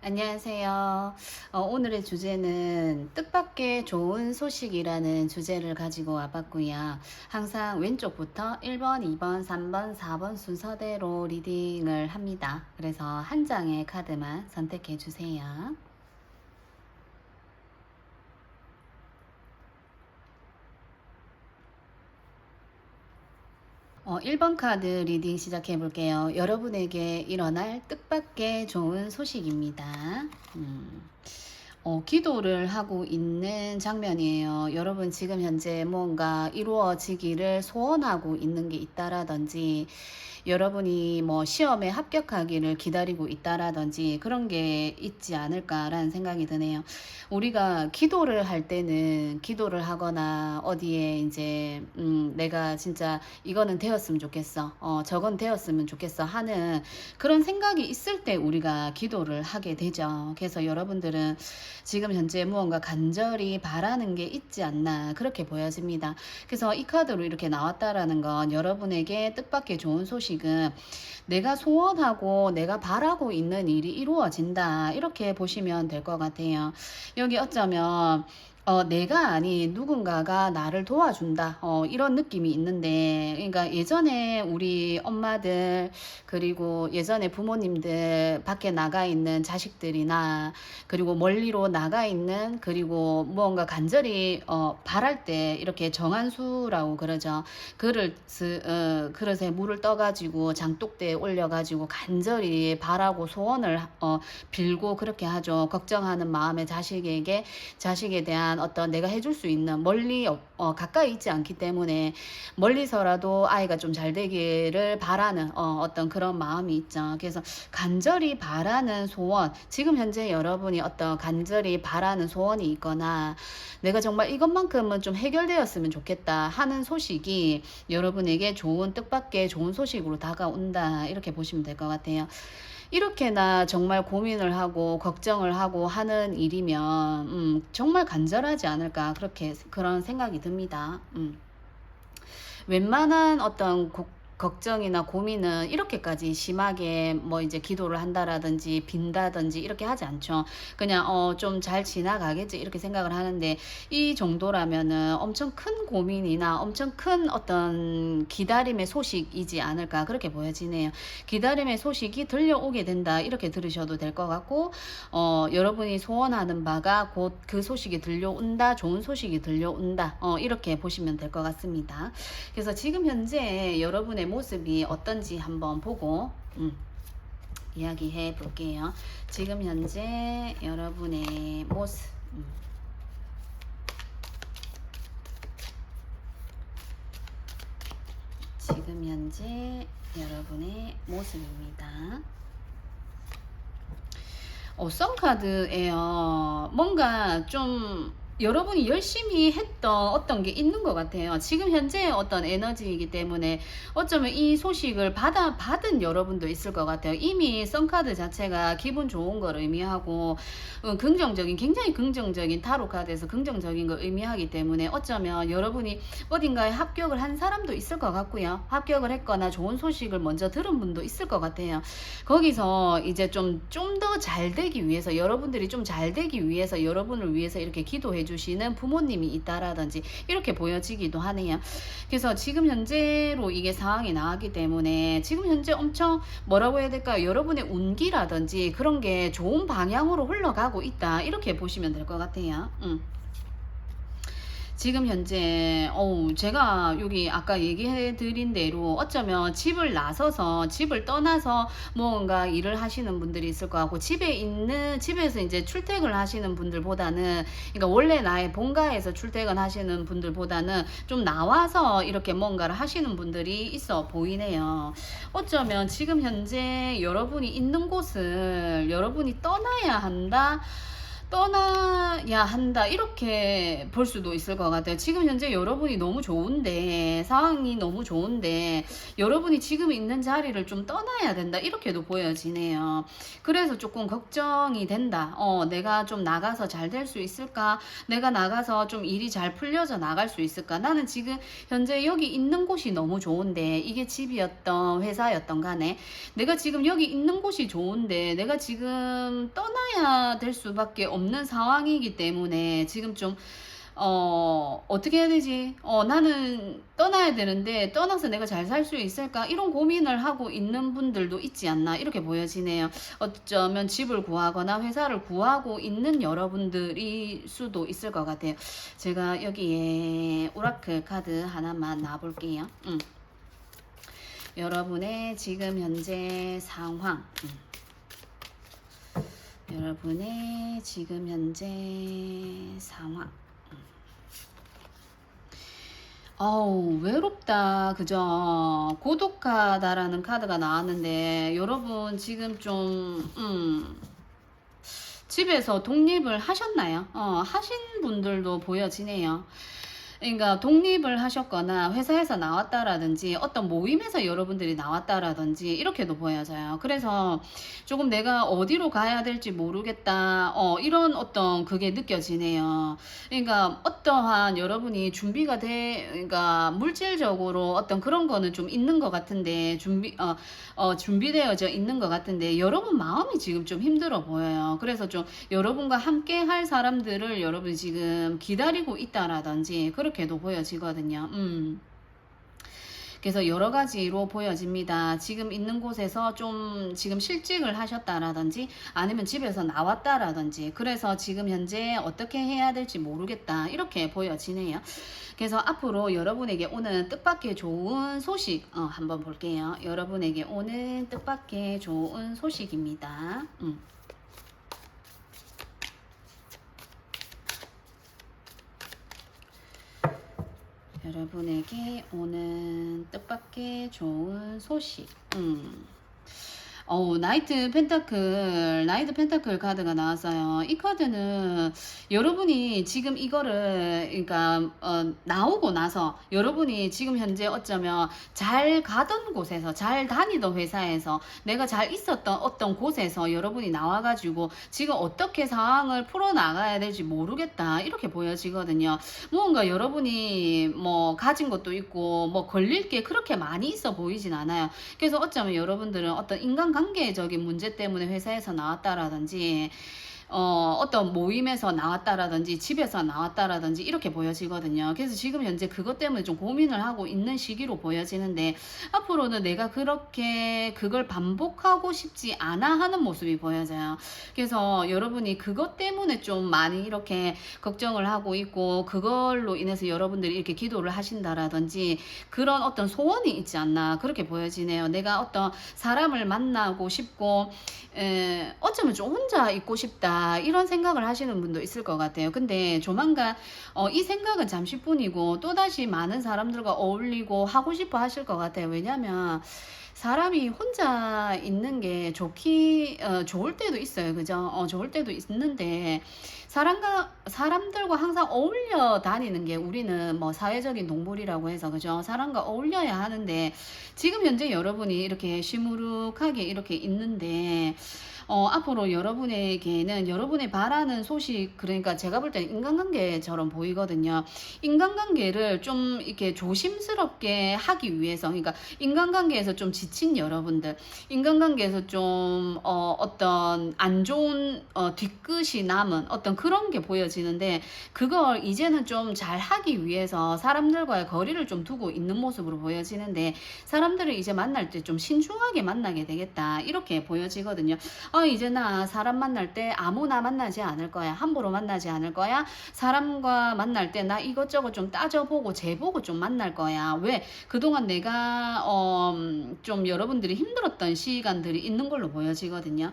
안녕하세요. 오늘의 주제는 뜻밖의 좋은 소식이라는 주제를 가지고 와봤고요. 항상 왼쪽부터 1번, 2번, 3번, 4번 순서대로 리딩을 합니다. 그래서 한 장의 카드만 선택해 주세요. 1번 카드 리딩 시작해 볼게요. 여러분에게 일어날 뜻밖의 좋은 소식입니다. 기도를 하고 있는 장면이에요. 여러분 지금 현재 뭔가 이루어지기를 소원하고 있는 게 있다라든지 여러분이 뭐 시험에 합격하기를 기다리고 있다라든지 그런 게 있지 않을까라는 생각이 드네요. 우리가 기도를 할 때는 기도를 하거나 어디에 이제 내가 진짜 이거는 되었으면 좋겠어. 저건 되었으면 좋겠어 하는 그런 생각이 있을 때 우리가 기도를 하게 되죠. 그래서 여러분들은 지금 현재 무언가 간절히 바라는 게 있지 않나 그렇게 보여집니다. 그래서 이 카드로 이렇게 나왔다라는 건 여러분에게 뜻밖의 좋은 소식은 내가 소원하고 내가 바라고 있는 일이 이루어진다 이렇게 보시면 될 것 같아요. 여기 어쩌면 내가 아닌 누군가가 나를 도와준다. 이런 느낌이 있는데, 그러니까 예전에 우리 엄마들, 그리고 예전에 부모님들 밖에 나가 있는 자식들이나, 그리고 멀리로 나가 있는, 그리고 무언가 간절히, 바랄 때, 이렇게 정한수라고 그러죠. 그릇에 물을 떠가지고 장독대에 올려가지고 간절히 바라고 소원을, 빌고 그렇게 하죠. 걱정하는 마음에 자식에 대한 어떤 내가 해줄 수 있는 멀리 가까이 있지 않기 때문에 멀리서라도 아이가 좀 잘 되기를 바라는 어떤 그런 마음이 있죠. 그래서 간절히 바라는 소원, 지금 현재 여러분이 어떤 간절히 바라는 소원이 있거나 내가 정말 이것만큼은 좀 해결되었으면 좋겠다 하는 소식이 여러분에게 좋은 뜻밖의 좋은 소식으로 다가온다 이렇게 보시면 될 것 같아요. 이렇게나 정말 고민을 하고 걱정을 하고 하는 일이면 정말 간절하지 않을까 그런 생각이 듭니다. 웬만한 어떤 걱정이나 고민은 이렇게까지 심하게 뭐 이제 기도를 한다라든지 빈다든지 이렇게 하지 않죠. 그냥 좀 잘 지나가겠지 이렇게 생각을 하는데 이 정도라면은 엄청 큰 고민이나 엄청 큰 어떤 기다림의 소식이지 않을까 그렇게 보여지네요. 기다림의 소식이 들려오게 된다 이렇게 들으셔도 될 것 같고 여러분이 소원하는 바가 곧 그 소식이 들려온다 좋은 소식이 들려온다 이렇게 보시면 될 것 같습니다. 그래서 지금 현재 여러분의 모습이 어떤지 한번 보고 이야기해 볼게요. 지금 현재 여러분의 모습 지금 현재 여러분의 모습입니다. 썬카드에요. 뭔가 좀 여러분이 열심히 했던 어떤 게 있는 것 같아요. 지금 현재 어떤 에너지이기 때문에 어쩌면 이 소식을 받은 여러분도 있을 것 같아요. 이미 썬카드 자체가 기분 좋은 걸 의미하고 굉장히 긍정적인 타로 카드에서 긍정적인 걸 의미하기 때문에 어쩌면 여러분이 어딘가에 합격을 한 사람도 있을 것 같고요. 합격을 했거나 좋은 소식을 먼저 들은 분도 있을 것 같아요. 거기서 이제 좀 더 잘 되기 위해서 여러분들이 좀 잘 되기 위해서 여러분을 위해서 이렇게 기도해 주시는 부모님이 있다라든지 이렇게 보여지기도 하네요. 그래서 지금 현재로 이게 상황이 나왔기 때문에 지금 현재 엄청 뭐라고 해야 될까요? 여러분의 운기라든지 그런 게 좋은 방향으로 흘러가고 있다 이렇게 보시면 될 것 같아요. 지금 현재 제가 여기 아까 얘기해 드린 대로 어쩌면 집을 떠나서 뭔가 일을 하시는 분들이 있을 것 같고 집에서 이제 출퇴근을 하시는 분들보다는 그러니까 원래 나의 본가에서 출퇴근하시는 분들보다는 좀 나와서 이렇게 뭔가를 하시는 분들이 있어 보이네요. 어쩌면 지금 현재 여러분이 있는 곳을 여러분이 떠나야 한다 이렇게 볼 수도 있을 것 같아요. 지금 현재 여러분이 너무 좋은데 상황이 너무 좋은데 여러분이 지금 있는 자리를 좀 떠나야 된다 이렇게도 보여지네요. 그래서 조금 걱정이 된다. 내가 좀 나가서 잘 될 수 있을까? 내가 나가서 좀 일이 잘 풀려져 나갈 수 있을까? 나는 지금 현재 여기 있는 곳이 너무 좋은데 이게 집이었던 회사였던 간에 내가 지금 여기 있는 곳이 좋은데 내가 지금 떠나야 떠나야 될 수밖에 없는 상황이기 때문에 지금 좀 어떻게 해야 되지? 나는 떠나야 되는데 떠나서 내가 잘 살 수 있을까? 이런 고민을 하고 있는 분들도 있지 않나 이렇게 보여지네요. 어쩌면 집을 구하거나 회사를 구하고 있는 여러분들일 수도 있을 것 같아요. 제가 여기에 오라클 카드 하나만 놔볼게요. 여러분의 지금 현재 상황. 여러분의 지금 현재 상황. 어우, 외롭다. 그죠? 고독하다라는 카드가 나왔는데, 여러분 지금 좀, 집에서 독립을 하셨나요? 하신 분들도 보여지네요. 그러니까 독립을 하셨거나 회사에서 나왔다라든지 어떤 모임에서 여러분들이 나왔다라든지 이렇게도 보여져요. 그래서 조금 내가 어디로 가야 될지 모르겠다. 이런 어떤 그게 느껴지네요. 그러니까 어떠한 여러분이 준비가 그러니까 물질적으로 어떤 그런 거는 좀 있는 것 같은데 준비되어져 있는 것 같은데 여러분 마음이 지금 좀 힘들어 보여요. 그래서 좀 여러분과 함께 할 사람들을 여러분이 지금 기다리고 있다라든지 그렇게도 보여지거든요. 그래서 여러 가지로 보여집니다. 지금 있는 곳에서 좀 지금 실직을 하셨다라든지 아니면 집에서 나왔다라든지 그래서 지금 현재 어떻게 해야 될지 모르겠다 이렇게 보여지네요. 그래서 앞으로 여러분에게 오는 뜻밖의 좋은 소식 한번 볼게요. 여러분에게 오는 뜻밖의 좋은 소식입니다. 여러분에게 오는 뜻밖의 좋은 소식. 나이트 펜타클 카드가 나왔어요. 이 카드는 여러분이 지금 이거를, 그러니까, 나오고 나서 여러분이 지금 현재 어쩌면 잘 가던 곳에서, 잘 다니던 회사에서, 내가 잘 있었던 어떤 곳에서 여러분이 나와가지고 지금 어떻게 상황을 풀어나가야 될지 모르겠다. 이렇게 보여지거든요. 뭔가 여러분이 뭐 가진 것도 있고, 뭐 걸릴 게 그렇게 많이 있어 보이진 않아요. 그래서 어쩌면 여러분들은 어떤 인간관계적인 문제 때문에 회사에서 나왔다라든지 어떤 모임에서 나왔다라든지 집에서 나왔다라든지 이렇게 보여지거든요. 그래서 지금 현재 그것 때문에 좀 고민을 하고 있는 시기로 보여지는데 앞으로는 내가 그렇게 그걸 반복하고 싶지 않아 하는 모습이 보여져요. 그래서 여러분이 그것 때문에 좀 많이 이렇게 걱정을 하고 있고 그걸로 인해서 여러분들이 이렇게 기도를 하신다라든지 그런 어떤 소원이 있지 않나 그렇게 보여지네요. 내가 어떤 사람을 만나고 싶고 어쩌면 좀 혼자 있고 싶다 이런 생각을 하시는 분도 있을 것 같아요. 근데 조만간 이 생각은 잠시뿐이고 또다시 많은 사람들과 어울리고 하고 싶어 하실 것 같아요. 왜냐면 사람이 혼자 있는 게 좋을 때도 있어요. 그죠? 좋을 때도 있는데 사람들과 항상 어울려 다니는 게 우리는 뭐 사회적인 동물이라고 해서 그죠? 사람과 어울려야 하는데 지금 현재 여러분이 이렇게 시무룩하게 이렇게 있는데 앞으로 여러분에게는 여러분의 바라는 소식, 그러니까 제가 볼 때는 인간관계처럼 보이거든요. 인간관계를 좀 이렇게 조심스럽게 하기 위해서, 그러니까 인간관계에서 좀 지친 여러분들, 인간관계에서 좀 어떤 안 좋은 뒤끝이 남은 어떤 그런 게 보여지는데 그걸 이제는 좀 잘 하기 위해서 사람들과의 거리를 좀 두고 있는 모습으로 보여지는데 사람들을 이제 만날 때 좀 신중하게 만나게 되겠다 이렇게 보여지거든요. 이제 나 사람 만날 때 아무나 만나지 않을 거야. 함부로 만나지 않을 거야. 사람과 만날 때 나 이것저것 좀 따져보고 재보고 좀 만날 거야. 왜? 그동안 내가 좀 여러분들이 힘들었던 시간들이 있는 걸로 보여지거든요.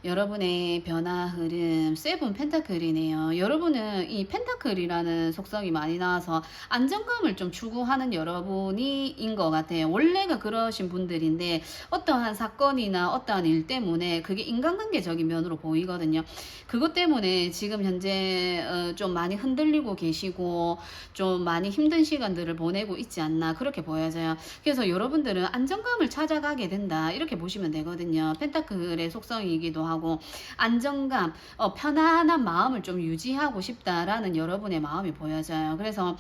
여러분의 변화 흐름 세븐 펜타클이네요. 여러분은 이 펜타클이라는 속성이 많이 나와서 안정감을 좀 추구하는 여러분이인 것 같아요. 원래가 그러신 분들인데 어떠한 사건이나 어떠한 일 때문에 그게 인간관계적인 면으로 보이거든요. 그것 때문에 지금 현재 좀 많이 흔들리고 계시고 좀 많이 힘든 시간들을 보내고 있지 않나 그렇게 보여져요. 그래서 여러분들은 안정감을 찾아가게 된다 이렇게 보시면 되거든요. 펜타클의 속성이기도 하고 하고 안정감, 편안한 마음을 좀 유지하고 싶다라는 여러분의 마음이 보여져요. 그래서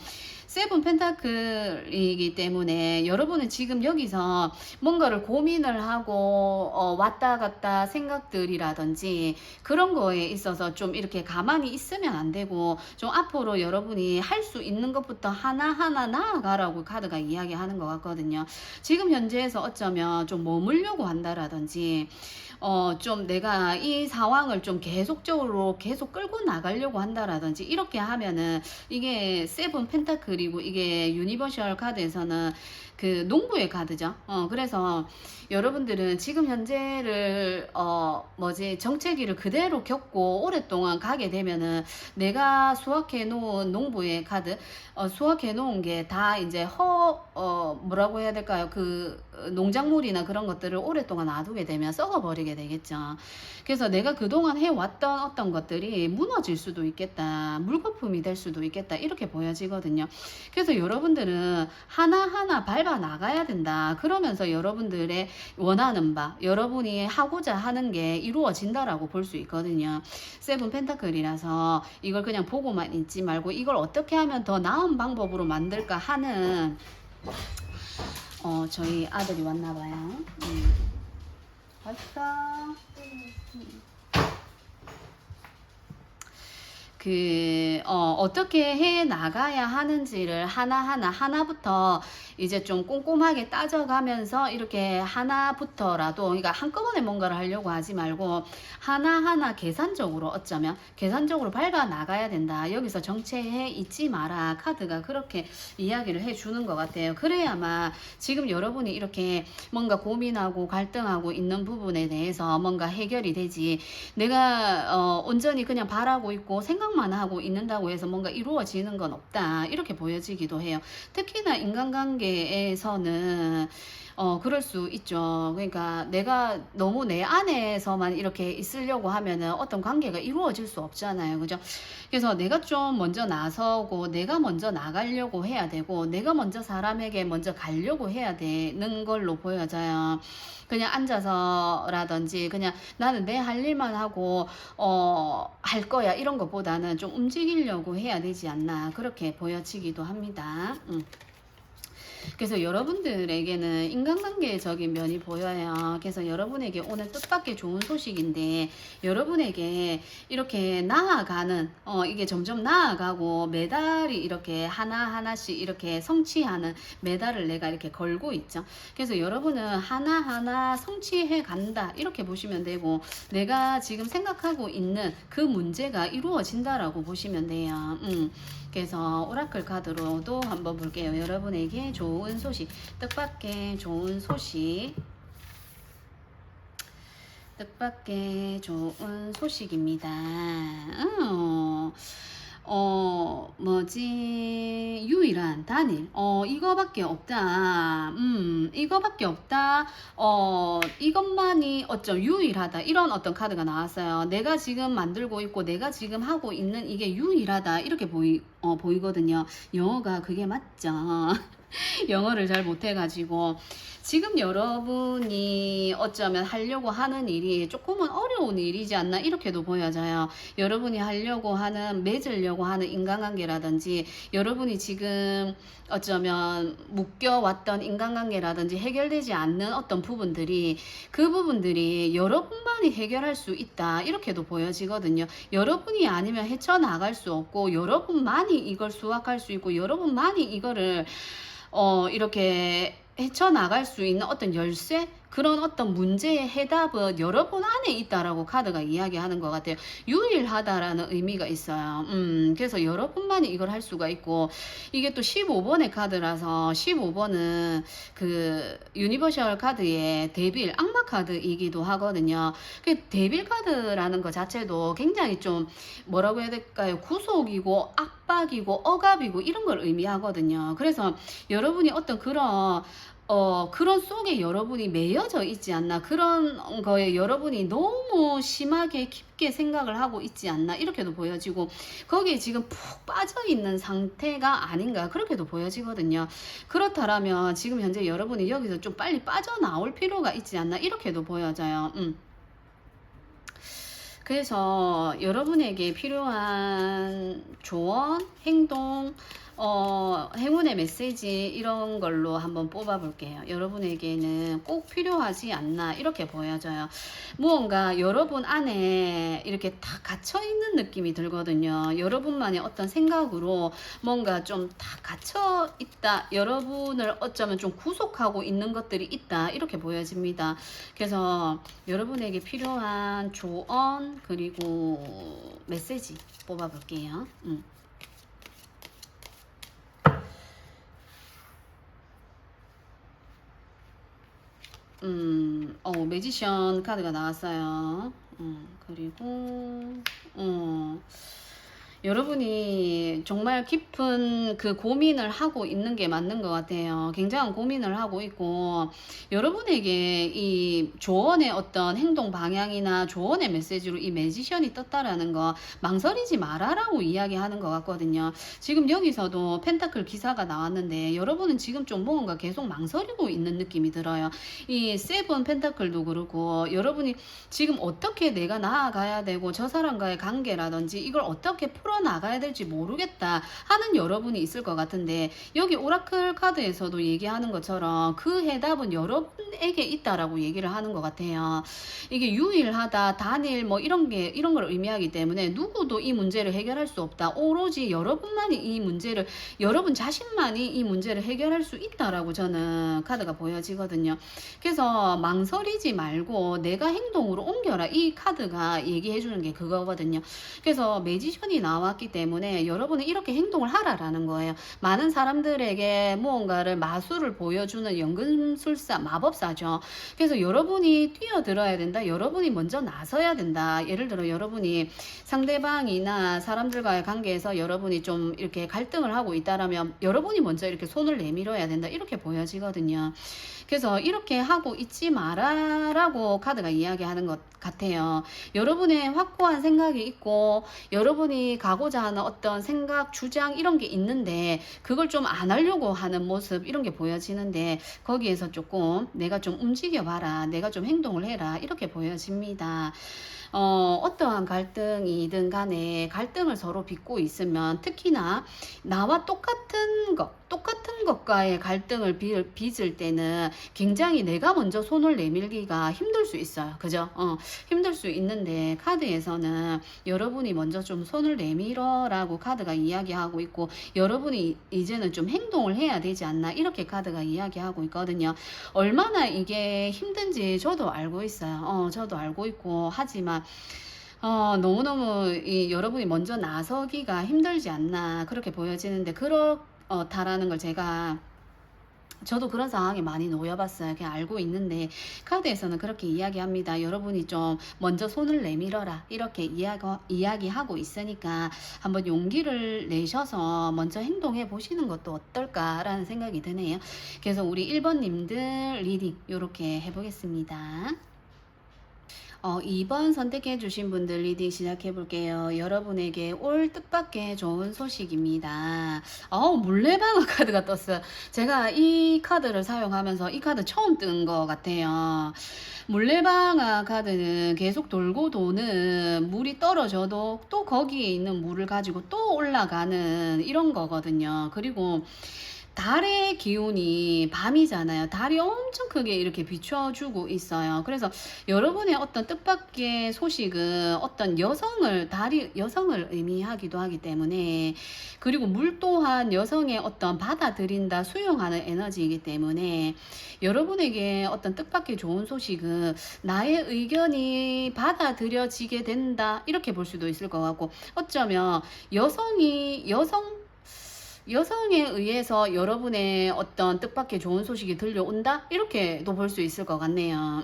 세븐 펜타클이기 때문에 여러분은 지금 여기서 뭔가를 고민을 하고 왔다 갔다 생각들이라든지 그런 거에 있어서 좀 이렇게 가만히 있으면 안 되고 좀 앞으로 여러분이 할 수 있는 것부터 하나하나 나아가라고 카드가 이야기하는 것 같거든요. 지금 현재에서 어쩌면 좀 머물려고 한다라든지 좀 내가 이 상황을 좀 계속적으로 계속 끌고 나가려고 한다라든지 이렇게 하면은 이게 세븐 펜타클이고 이게 유니버셜 카드에서는 그 농부의 카드죠. 그래서 여러분들은 지금 현재를 정체기를 그대로 겪고 오랫동안 가게 되면은 내가 수확해 놓은 농부의 카드, 수확해 놓은 게 다 이제 뭐라고 해야 될까요? 그 농작물이나 그런 것들을 오랫동안 놔두게 되면 썩어버리게 되겠죠. 그래서 내가 그동안 해왔던 어떤 것들이 무너질 수도 있겠다, 물거품이 될 수도 있겠다, 이렇게 보여지거든요. 그래서 여러분들은 하나하나 밟아 나가야 된다. 그러면서 여러분들의 원하는 바, 여러분이 하고자 하는 게 이루어진다라고 볼 수 있거든요. 세븐 펜타클이라서 이걸 그냥 보고만 있지 말고 이걸 어떻게 하면 더 나은 방법으로 만들까 하는 저희 아들이 왔나봐요. 왔어. 어떻게 해 나가야 하는지를 하나부터 이제 좀 꼼꼼하게 따져가면서 이렇게 하나부터라도, 그러니까 한꺼번에 뭔가를 하려고 하지 말고 하나하나 계산적으로, 어쩌면 계산적으로 밟아 나가야 된다. 여기서 정체해 있지 마라. 카드가 그렇게 이야기를 해주는 것 같아요. 그래야만 지금 여러분이 이렇게 뭔가 고민하고 갈등하고 있는 부분에 대해서 뭔가 해결이 되지, 내가 온전히 그냥 바라고 있고 생각만 하고 있는다고 해서 뭔가 이루어지는 건 없다, 이렇게 보여지기도 해요. 특히나 인간관계에서는 그럴 수 있죠. 그러니까 내가 너무 내 안에서만 이렇게 있으려고 하면은 어떤 관계가 이루어질 수 없잖아요. 그죠? 그래서 내가 좀 먼저 나서고 내가 먼저 나가려고 해야 되고 내가 먼저 사람에게 먼저 가려고 해야 되는 걸로 보여져요. 그냥 앉아서라든지 그냥 나는 내 할 일만 하고 할 거야, 이런 것보다는 좀 움직이려고 해야 되지 않나, 그렇게 보여지기도 합니다. 그래서 여러분들에게는 인간관계적인 면이 보여요. 그래서 여러분에게 오늘 뜻밖의 좋은 소식인데, 여러분에게 이렇게 나아가는, 이게 점점 나아가고 메달이 이렇게 하나하나씩 이렇게 성취하는 메달을 내가 이렇게 걸고 있죠. 그래서 여러분은 하나하나 성취해 간다, 이렇게 보시면 되고, 내가 지금 생각하고 있는 그 문제가 이루어진다라고 보시면 돼요. 그래서 오라클 카드로도 한번 볼게요. 여러분에게 좋은 소식, 뜻밖의 좋은 소식, 뜻밖의 좋은 소식입니다. 유일한 단일, 이거밖에 없다. 이거밖에 없다. 이것만이 어쩜 유일하다, 이런 어떤 카드가 나왔어요. 내가 지금 만들고 있고 내가 지금 하고 있는 이게 유일하다, 이렇게 보이거든요. 영어가 그게 맞죠? 영어를 잘 못해가지고 지금 여러분이 어쩌면 하려고 하는 일이 조금은 어려운 일이지 않나, 이렇게도 보여져요. 여러분이 하려고 하는, 맺으려고 하는 인간관계라든지, 여러분이 지금 어쩌면 묶여왔던 인간관계라든지 해결되지 않는 어떤 부분들이, 그 부분들이 여러분만이 해결할 수 있다, 이렇게도 보여지거든요. 여러분이 아니면 헤쳐나갈 수 없고, 여러분만이 이걸 수확할 수 있고, 여러분만이 이거를 이렇게 헤쳐나갈 수 있는 어떤 열쇠, 그런 어떤 문제의 해답은 여러분 안에 있다라고 카드가 이야기하는 것 같아요. 유일하다라는 의미가 있어요. 그래서 여러분만이 이걸 할 수가 있고, 이게 또 15번의 카드라서 15번은 그 유니버셜 카드의 데빌, 악마 카드이기도 하거든요. 그 데빌 카드라는 것 자체도 굉장히 좀 뭐라고 해야 될까요? 구속이고 압박이고 억압이고 이런 걸 의미하거든요. 그래서 여러분이 어떤 그런 속에 여러분이 매여져 있지 않나, 그런 거에 여러분이 너무 심하게 깊게 생각을 하고 있지 않나, 이렇게도 보여지고, 거기에 지금 푹 빠져 있는 상태가 아닌가, 그렇게도 보여지거든요. 그렇다면 지금 현재 여러분이 여기서 좀 빨리 빠져나올 필요가 있지 않나, 이렇게도 보여져요. 그래서 여러분에게 필요한 조언, 행동, 행운의 메시지 이런 걸로 한번 뽑아 볼게요. 여러분에게는 꼭 필요하지 않나 이렇게 보여져요. 무언가 여러분 안에 이렇게 다 갇혀 있는 느낌이 들거든요. 여러분만의 어떤 생각으로 뭔가 좀 다 갇혀 있다. 여러분을 어쩌면 좀 구속하고 있는 것들이 있다. 이렇게 보여집니다. 그래서 여러분에게 필요한 조언 그리고 메시지 뽑아 볼게요. 매지션 카드가 나왔어요. 그리고, 여러분이 정말 깊은 그 고민을 하고 있는 게 맞는 것 같아요. 굉장한 고민을 하고 있고, 여러분에게 이 조언의 어떤 행동 방향이나 조언의 메시지로 이 매지션이 떴다라는 거 망설이지 마라라고 이야기하는 것 같거든요. 지금 여기서도 펜타클 기사가 나왔는데 여러분은 지금 좀 뭔가 계속 망설이고 있는 느낌이 들어요. 이 세븐 펜타클도 그렇고 여러분이 지금 어떻게 내가 나아가야 되고 저 사람과의 관계라든지 이걸 어떻게 풀어나가야 될지 모르겠다 하는 여러분이 있을 것 같은데 여기 오라클 카드에서도 얘기하는 것처럼 그 해답은 여러분에게 있다라고 얘기를 하는 것 같아요. 이게 유일하다, 단일 뭐 이런 걸 의미하기 때문에 누구도 이 문제를 해결할 수 없다. 오로지 여러분만이 이 문제를 여러분 자신만이 이 문제를 해결할 수 있다라고 저는 카드가 보여지거든요. 그래서 망설이지 말고 내가 행동으로 옮겨라. 이 카드가 얘기해 주는 게 그거거든요. 그래서 매지션이 나왔기 때문에 여러분은 이렇게 행동을 하라라는 거예요. 많은 사람들에게 무언가를 마술을 보여주는 연금술사, 마법사죠. 그래서 여러분이 뛰어들어야 된다. 여러분이 먼저 나서야 된다. 예를 들어 여러분이 상대방이나 사람들과의 관계에서 여러분이 좀 이렇게 갈등을 하고 있다라면 여러분이 먼저 이렇게 손을 내밀어야 된다. 이렇게 보여지거든요. 그래서 이렇게 하고 있지 마라라고 카드가 이야기하는 것 같아요. 여러분의 확고한 생각이 있고 여러분이 가고자 하는 어떤 생각, 주장 이런 게 있는데 그걸 좀 안 하려고 하는 모습 이런 게 보여지는데 거기에서 조금 내가 좀 움직여 봐라. 내가 좀 행동을 해라. 이렇게 보여집니다. 어떠한 갈등이든 간에 갈등을 서로 빚고 있으면 특히나 나와 똑같은 것과의 갈등을 빚을 때는 굉장히 내가 먼저 손을 내밀기가 힘들 수 있어요. 그죠? 힘들 수 있는데 카드에서는 여러분이 먼저 좀 손을 내밀어라고 카드가 이야기하고 있고 여러분이 이제는 좀 행동을 해야 되지 않나 이렇게 카드가 이야기하고 있거든요. 얼마나 이게 힘든지 저도 알고 있어요. 저도 알고 있고 하지만 너무너무 여러분이 먼저 나서기가 힘들지 않나 그렇게 보여지는데 그렇다라는 걸 저도 그런 상황에 많이 놓여봤어요. 그냥 알고 있는데 카드에서는 그렇게 이야기합니다. 여러분이 좀 먼저 손을 내밀어라 이렇게 이야기하고 있으니까 한번 용기를 내셔서 먼저 행동해 보시는 것도 어떨까라는 생각이 드네요. 그래서 우리 1번님들 리딩 이렇게 해보겠습니다. 2번 선택해 주신 분들 리딩 시작해 볼게요. 여러분에게 올 뜻밖의 좋은 소식입니다. 물레방아 카드가 떴어요. 제가 이 카드를 사용하면서 이 카드 처음 뜬 것 같아요. 물레방아 카드는 계속 돌고 도는 물이 떨어져도 또 거기에 있는 물을 가지고 또 올라가는 이런 거거든요. 그리고 달의 기운이 밤이잖아요. 달이 엄청 크게 이렇게 비춰주고 있어요. 그래서 여러분의 어떤 뜻밖의 소식은 어떤 달이 여성을 의미하기도 하기 때문에 그리고 물 또한 여성의 어떤 받아들인다, 수용하는 에너지이기 때문에 여러분에게 어떤 뜻밖의 좋은 소식은 나의 의견이 받아들여지게 된다. 이렇게 볼 수도 있을 것 같고 어쩌면 여성에 의해서 여러분의 어떤 뜻밖의 좋은 소식이 들려온다? 이렇게도 볼 수 있을 것 같네요.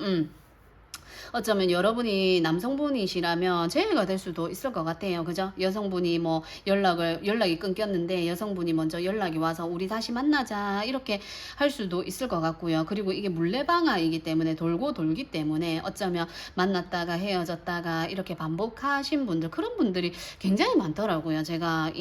어쩌면 여러분이 남성분이시라면 재해가 될 수도 있을 것 같아요. 그죠? 여성분이 뭐 연락이 끊겼는데 여성분이 먼저 연락이 와서 우리 다시 만나자 이렇게 할 수도 있을 것 같고요. 그리고 이게 물레방아이기 때문에 돌고 돌기 때문에 어쩌면 만났다가 헤어졌다가 이렇게 반복하신 분들 그런 분들이 굉장히 많더라고요. 제가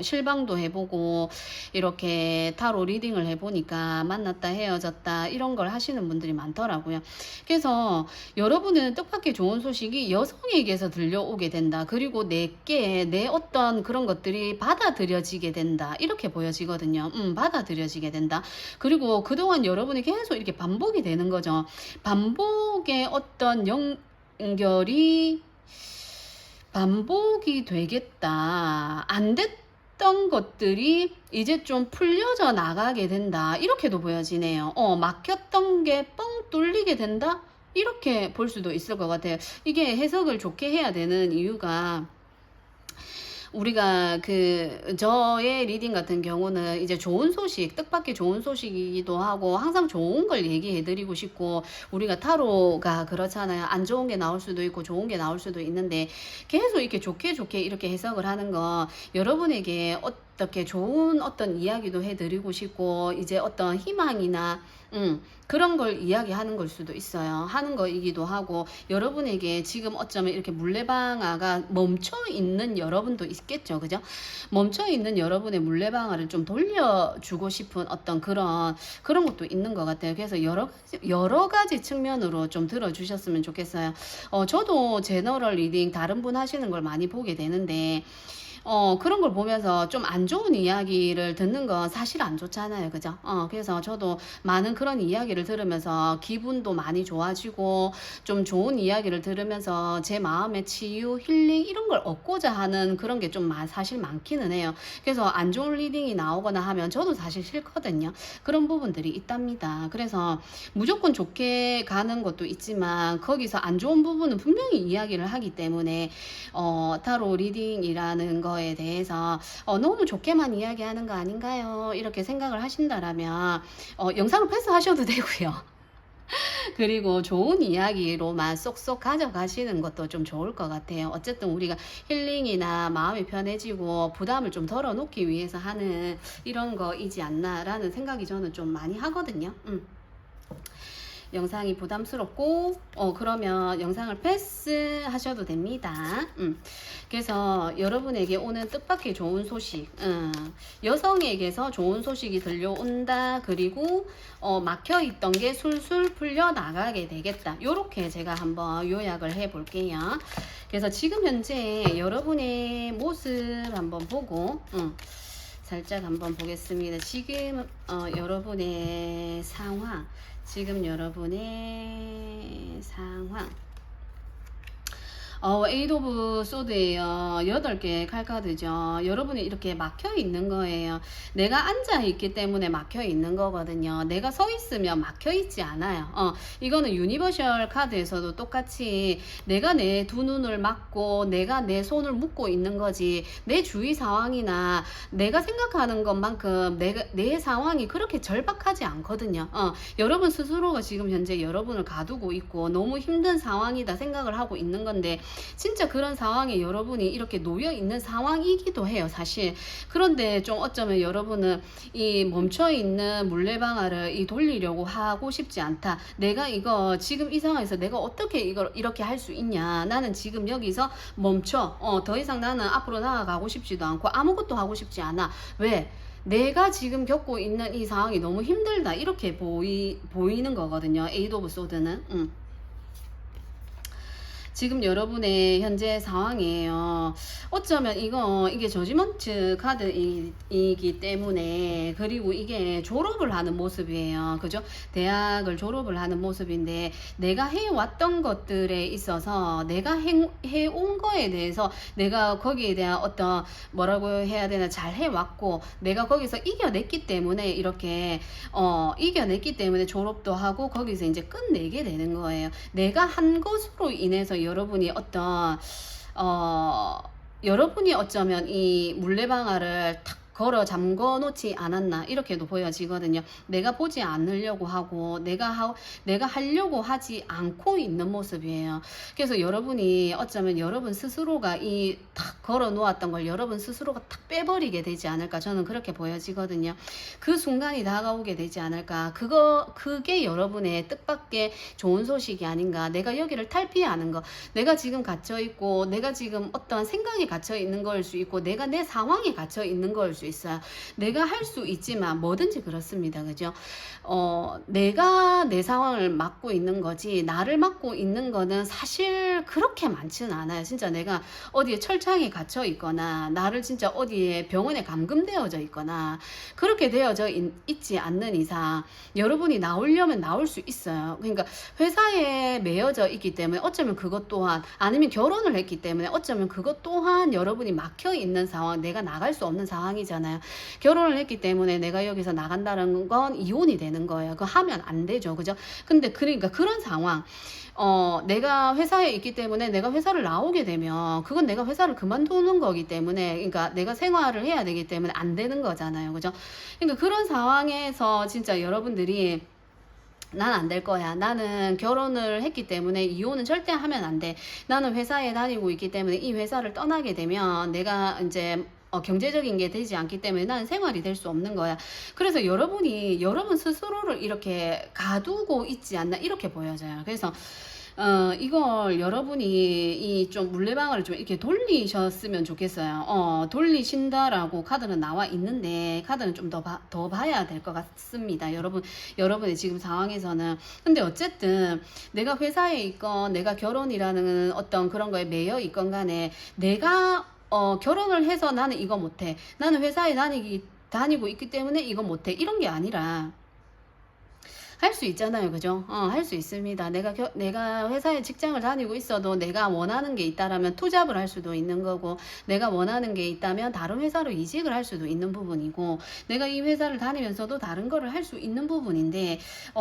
실방도 해보고 이렇게 타로 리딩을 해보니까 만났다 헤어졌다 이런 걸 하시는 분들이 많더라고요. 그래서 여러분은 뜻밖의 좋은 소식이 여성에게서 들려오게 된다. 그리고 내게 내 어떤 그런 것들이 받아들여지게 된다. 이렇게 보여지거든요. 받아들여지게 된다. 그리고 그동안 여러분이 계속 이렇게 반복이 되는 거죠. 반복의 어떤 연결이 반복이 되겠다. 안 됐던 것들이 이제 좀 풀려져 나가게 된다. 이렇게도 보여지네요. 막혔던 게 뻥 뚫리게 된다. 이렇게 볼 수도 있을 것 같아요. 이게 해석을 좋게 해야 되는 이유가 우리가 저의 리딩 같은 경우는 이제 좋은 소식, 뜻밖의 좋은 소식이기도 하고 항상 좋은 걸 얘기해 드리고 싶고, 우리가 타로가 그렇잖아요. 안 좋은 게 나올 수도 있고 좋은 게 나올 수도 있는데 계속 이렇게 좋게 이렇게 해석을 하는 거, 여러분에게 어떻게 좋은 어떤 이야기도 해드리고 싶고 이제 어떤 희망이나 그런 걸 이야기하는 걸 수도 있어요. 하는 거이기도 하고, 여러분에게 지금 어쩌면 이렇게 물레방아가 멈춰 있는 여러분도 있겠죠. 그죠? 멈춰 있는 여러분의 물레방아를 좀 돌려주고 싶은 어떤 그런 것도 있는 것 같아요. 그래서 여러 가지 측면으로 좀 들어주셨으면 좋겠어요. 저도 제너럴 리딩 다른 분 하시는 걸 많이 보게 되는데, 그런 걸 보면서 좀 안 좋은 이야기를 듣는 건 사실 안 좋잖아요. 그죠? 그래서 저도 많은 그런 이야기를 들으면서 기분도 많이 좋아지고, 좀 좋은 이야기를 들으면서 제 마음의 치유, 힐링 이런 걸 얻고자 하는 그런 게 좀 사실 많기는 해요. 그래서 안 좋은 리딩이 나오거나 하면 저도 사실 싫거든요. 그런 부분들이 있답니다. 그래서 무조건 좋게 가는 것도 있지만 거기서 안 좋은 부분은 분명히 이야기를 하기 때문에 타로 리딩이라는 거에 대해서 너무 좋게만 이야기하는 거 아닌가요? 이렇게 생각을 하신다라면 영상을 패스하셔도 되고요. 그리고 좋은 이야기로만 쏙쏙 가져가시는 것도 좀 좋을 것 같아요. 어쨌든 우리가 힐링이나 마음이 편해지고 부담을 좀 덜어놓기 위해서 하는 이런 거이지 않나라는 생각이 저는 좀 많이 하거든요. 영상이 부담스럽고 그러면 영상을 패스하셔도 됩니다. 그래서 여러분에게 오는 뜻밖의 좋은 소식, 여성에게서 좋은 소식이 들려온다. 그리고 막혀있던 게 술술 풀려나가게 되겠다. 요렇게 제가 한번 요약을 해 볼게요. 그래서 지금 현재 여러분의 모습 한번 보고 살짝 한번 보겠습니다. 지금 여러분의 상황, 지금 여러분의 상황, 에이드 오브 소드예요. 8개 칼카드죠. 여러분이 이렇게 막혀 있는 거예요. 내가 앉아 있기 때문에 막혀 있는 거거든요. 내가 서 있으면 막혀 있지 않아요. 이거는 유니버셜 카드에서도 똑같이 내가 내 두 눈을 막고 내가 내 손을 묶고 있는 거지, 내 주위 상황이나 내가 생각하는 것만큼 내 상황이 그렇게 절박하지 않거든요. 여러분 스스로가 지금 현재 여러분을 가두고 있고 너무 힘든 상황이다 생각을 하고 있는 건데, 진짜 그런 상황에 여러분이 이렇게 놓여 있는 상황이기도 해요, 사실. 그런데 좀 어쩌면 여러분은 이 멈춰 있는 물레방아를 돌리려고 하고 싶지 않다. 내가 이거 지금 이 상황에서 내가 어떻게 이걸 이렇게 할 수 있냐. 나는 지금 여기서 멈춰. 더 이상 나는 앞으로 나아가고 싶지도 않고 아무것도 하고 싶지 않아. 왜? 내가 지금 겪고 있는 이 상황이 너무 힘들다. 이렇게 보이는 거거든요, 에이드 오브 소드는. 지금 여러분의 현재 상황이에요. 어쩌면 이게 저지먼트 카드이기 때문에, 그리고 이게 졸업을 하는 모습이에요. 그죠? 대학을 졸업을 하는 모습인데, 내가 해왔던 것들에 있어서 내가 해온 거에 대해서 내가 거기에 대한 어떤 뭐라고 해야 되나, 잘 해왔고 내가 거기서 이겨냈기 때문에 이렇게 이겨냈기 때문에 졸업도 하고 거기서 이제 끝내게 되는 거예요. 내가 한 것으로 인해서 여러분이 여러분이 어쩌면 이 물레방아를 탁 걸어 잠궈 놓지 않았나, 이렇게도 보여지거든요. 내가 보지 않으려고 하고 내가 하려고 하지 않고 있는 모습이에요. 그래서 여러분이 어쩌면 여러분 스스로가 탁 걸어 놓았던 걸 여러분 스스로가 탁 빼버리게 되지 않을까, 저는 그렇게 보여지거든요. 그 순간이 다가오게 되지 않을까. 그게 여러분의 뜻밖의 좋은 소식이 아닌가. 내가 여기를 탈피하는 거, 내가 지금 갇혀 있고, 내가 지금 어떠한 생각이 갇혀 있는 거일 수 있고, 내가 내 상황에 갇혀 있는 거일 수 있어요. 내가 할 수 있지만 뭐든지 그렇습니다. 그죠? 내가 내 상황을 맡고 있는 거지, 나를 맡고 있는 거는 사실 그렇게 많지는 않아요. 진짜 내가 어디에 철창에 갇혀 있거나, 나를 진짜 어디에 병원에 감금되어져 있거나, 그렇게 되어져 있지 않는 이상, 여러분이 나오려면 나올 수 있어요. 그러니까 회사에 매여져 있기 때문에 어쩌면 그것 또한, 아니면 결혼을 했기 때문에 어쩌면 그것 또한 여러분이 막혀 있는 상황, 내가 나갈 수 없는 상황이잖아요. 결혼을 했기 때문에 내가 여기서 나간다는 건 이혼이 되는 거예요. 그거 하면 안 되죠. 그죠? 근데 그러니까 그런 상황, 내가 회사에 있기 때문에 내가 회사를 나오게 되면 그건 내가 회사를 그만두는 거기 때문에, 그러니까 내가 생활을 해야 되기 때문에 안 되는 거잖아요. 그죠? 그러니까 그런 상황에서 진짜 여러분들이 난 안 될 거야. 나는 결혼을 했기 때문에 이혼은 절대 하면 안 돼. 나는 회사에 다니고 있기 때문에 이 회사를 떠나게 되면 내가 이제 경제적인 게 되지 않기 때문에 나는 생활이 될 수 없는 거야. 그래서 여러분이 여러분 스스로를 이렇게 가두고 있지 않나, 이렇게 보여져요. 그래서 이걸 여러분이 이 좀 물레방아를 좀 이렇게 돌리셨으면 좋겠어요. 돌리신다라고 카드는 나와 있는데, 카드는 좀 더 봐야 될 것 같습니다. 여러분의 지금 상황에서는. 근데 어쨌든 내가 회사에 있건 내가 결혼이라는 어떤 그런 거에 매여 있건 간에, 내가 결혼을 해서 나는 이거 못해, 나는 회사에 다니고 있기 때문에 이거 못해, 이런 게 아니라 할 수 있잖아요. 그죠? 할 수 있습니다. 내가 회사에 직장을 다니고 있어도 내가 원하는 게 있다라면 투잡을 할 수도 있는 거고, 내가 원하는 게 있다면 다른 회사로 이직을 할 수도 있는 부분이고, 내가 이 회사를 다니면서도 다른 거를 할 수 있는 부분인데,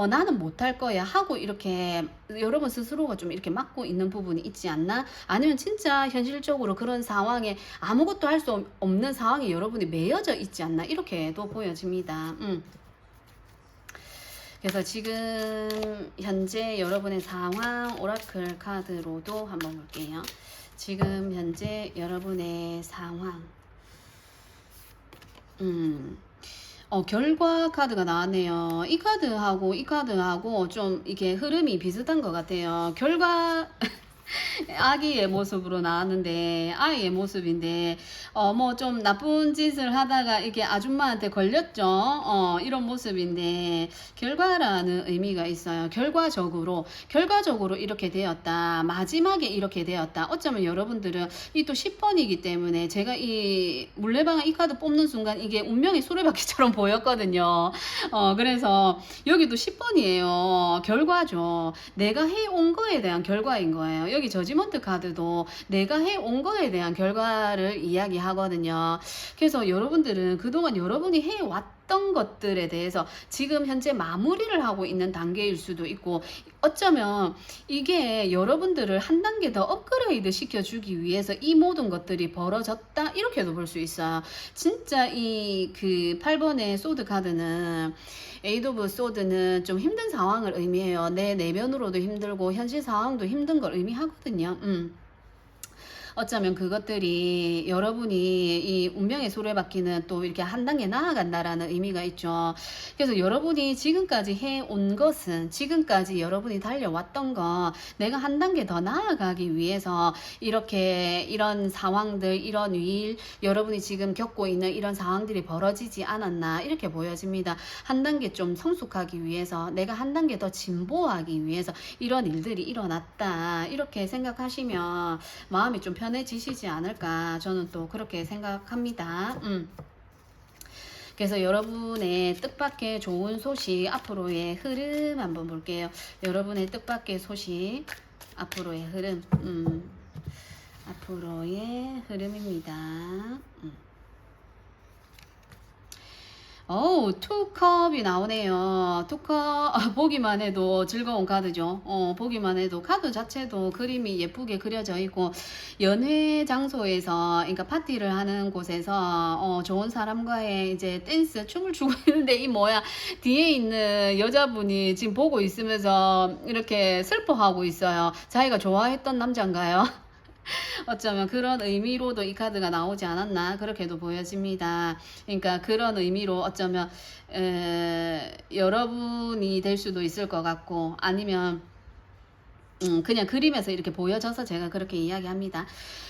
나는 못할 거야 하고 이렇게 여러분 스스로가 좀 이렇게 막고 있는 부분이 있지 않나? 아니면 진짜 현실적으로 그런 상황에 아무것도 할 수 없는 상황에 여러분이 매여져 있지 않나? 이렇게도 보여집니다. 그래서 지금 현재 여러분의 상황 오라클 카드로도 한번 볼게요. 지금 현재 여러분의 상황, 결과 카드가 나왔네요. 이 카드하고 좀 이게 흐름이 비슷한 것 같아요. 결과 아기의 모습으로 나왔는데, 아이의 모습인데, 뭐 좀 나쁜 짓을 하다가 이게 아줌마한테 걸렸죠. 이런 모습인데, 결과라는 의미가 있어요. 결과적으로 이렇게 되었다. 마지막에 이렇게 되었다. 어쩌면 여러분들은 이 또 10번이기 때문에, 제가 이 물레방아 이 카드 뽑는 순간 이게 운명의 수레바퀴처럼 보였거든요. 그래서 여기도 10번이에요. 결과죠. 내가 해온 거에 대한 결과인 거예요. 여기 저지먼트 카드도 내가 해온 거에 대한 결과를 이야기하거든요. 그래서 여러분들은 그동안 여러분이 해왔던 것들에 대해서 지금 현재 마무리를 하고 있는 단계일 수도 있고, 어쩌면 이게 여러분들을 한 단계 더 업그레이드 시켜주기 위해서 이 모든 것들이 벌어졌다, 이렇게도 볼 수 있어요. 진짜 이 그 8번의 소드 카드는, 에이드 오브 소드는 좀 힘든 상황을 의미해요. 내 내면으로도 힘들고 현실 상황도 힘든 걸 의미하거든요. 어쩌면 그것들이 여러분이 이 운명의 수레바퀴는 또 이렇게 한 단계 나아간다라는 의미가 있죠. 그래서 여러분이 지금까지 해온 것은, 지금까지 여러분이 달려왔던 거, 내가 한 단계 더 나아가기 위해서 이렇게 이런 상황들, 이런 일, 여러분이 지금 겪고 있는 이런 상황들이 벌어지지 않았나, 이렇게 보여집니다. 한 단계 좀 성숙하기 위해서, 내가 한 단계 더 진보하기 위해서 이런 일들이 일어났다, 이렇게 생각하시면 마음이 좀 편해지시지 않을까, 저는 또 그렇게 생각합니다. 그래서 여러분의 뜻밖의 좋은 소식, 앞으로의 흐름 한번 볼게요. 여러분의 뜻밖의 소식, 앞으로의 흐름, 앞으로의 흐름입니다. 투컵이 나오네요. 투컵, 보기만 해도 즐거운 카드죠. 보기만 해도 카드 자체도 그림이 예쁘게 그려져 있고, 연애 장소에서, 그러니까 파티를 하는 곳에서 좋은 사람과의 이제 댄스, 춤을 추고 있는데, 이 뭐야, 뒤에 있는 여자분이 지금 보고 있으면서 이렇게 슬퍼하고 있어요. 자기가 좋아했던 남자인가요? 어쩌면 그런 의미로도 이 카드가 나오지 않았나 그렇게도 보여집니다. 그러니까 그런 의미로 어쩌면 여러분이 될 수도 있을 것 같고, 아니면 그냥 그림에서 이렇게 보여져서 제가 그렇게 이야기합니다.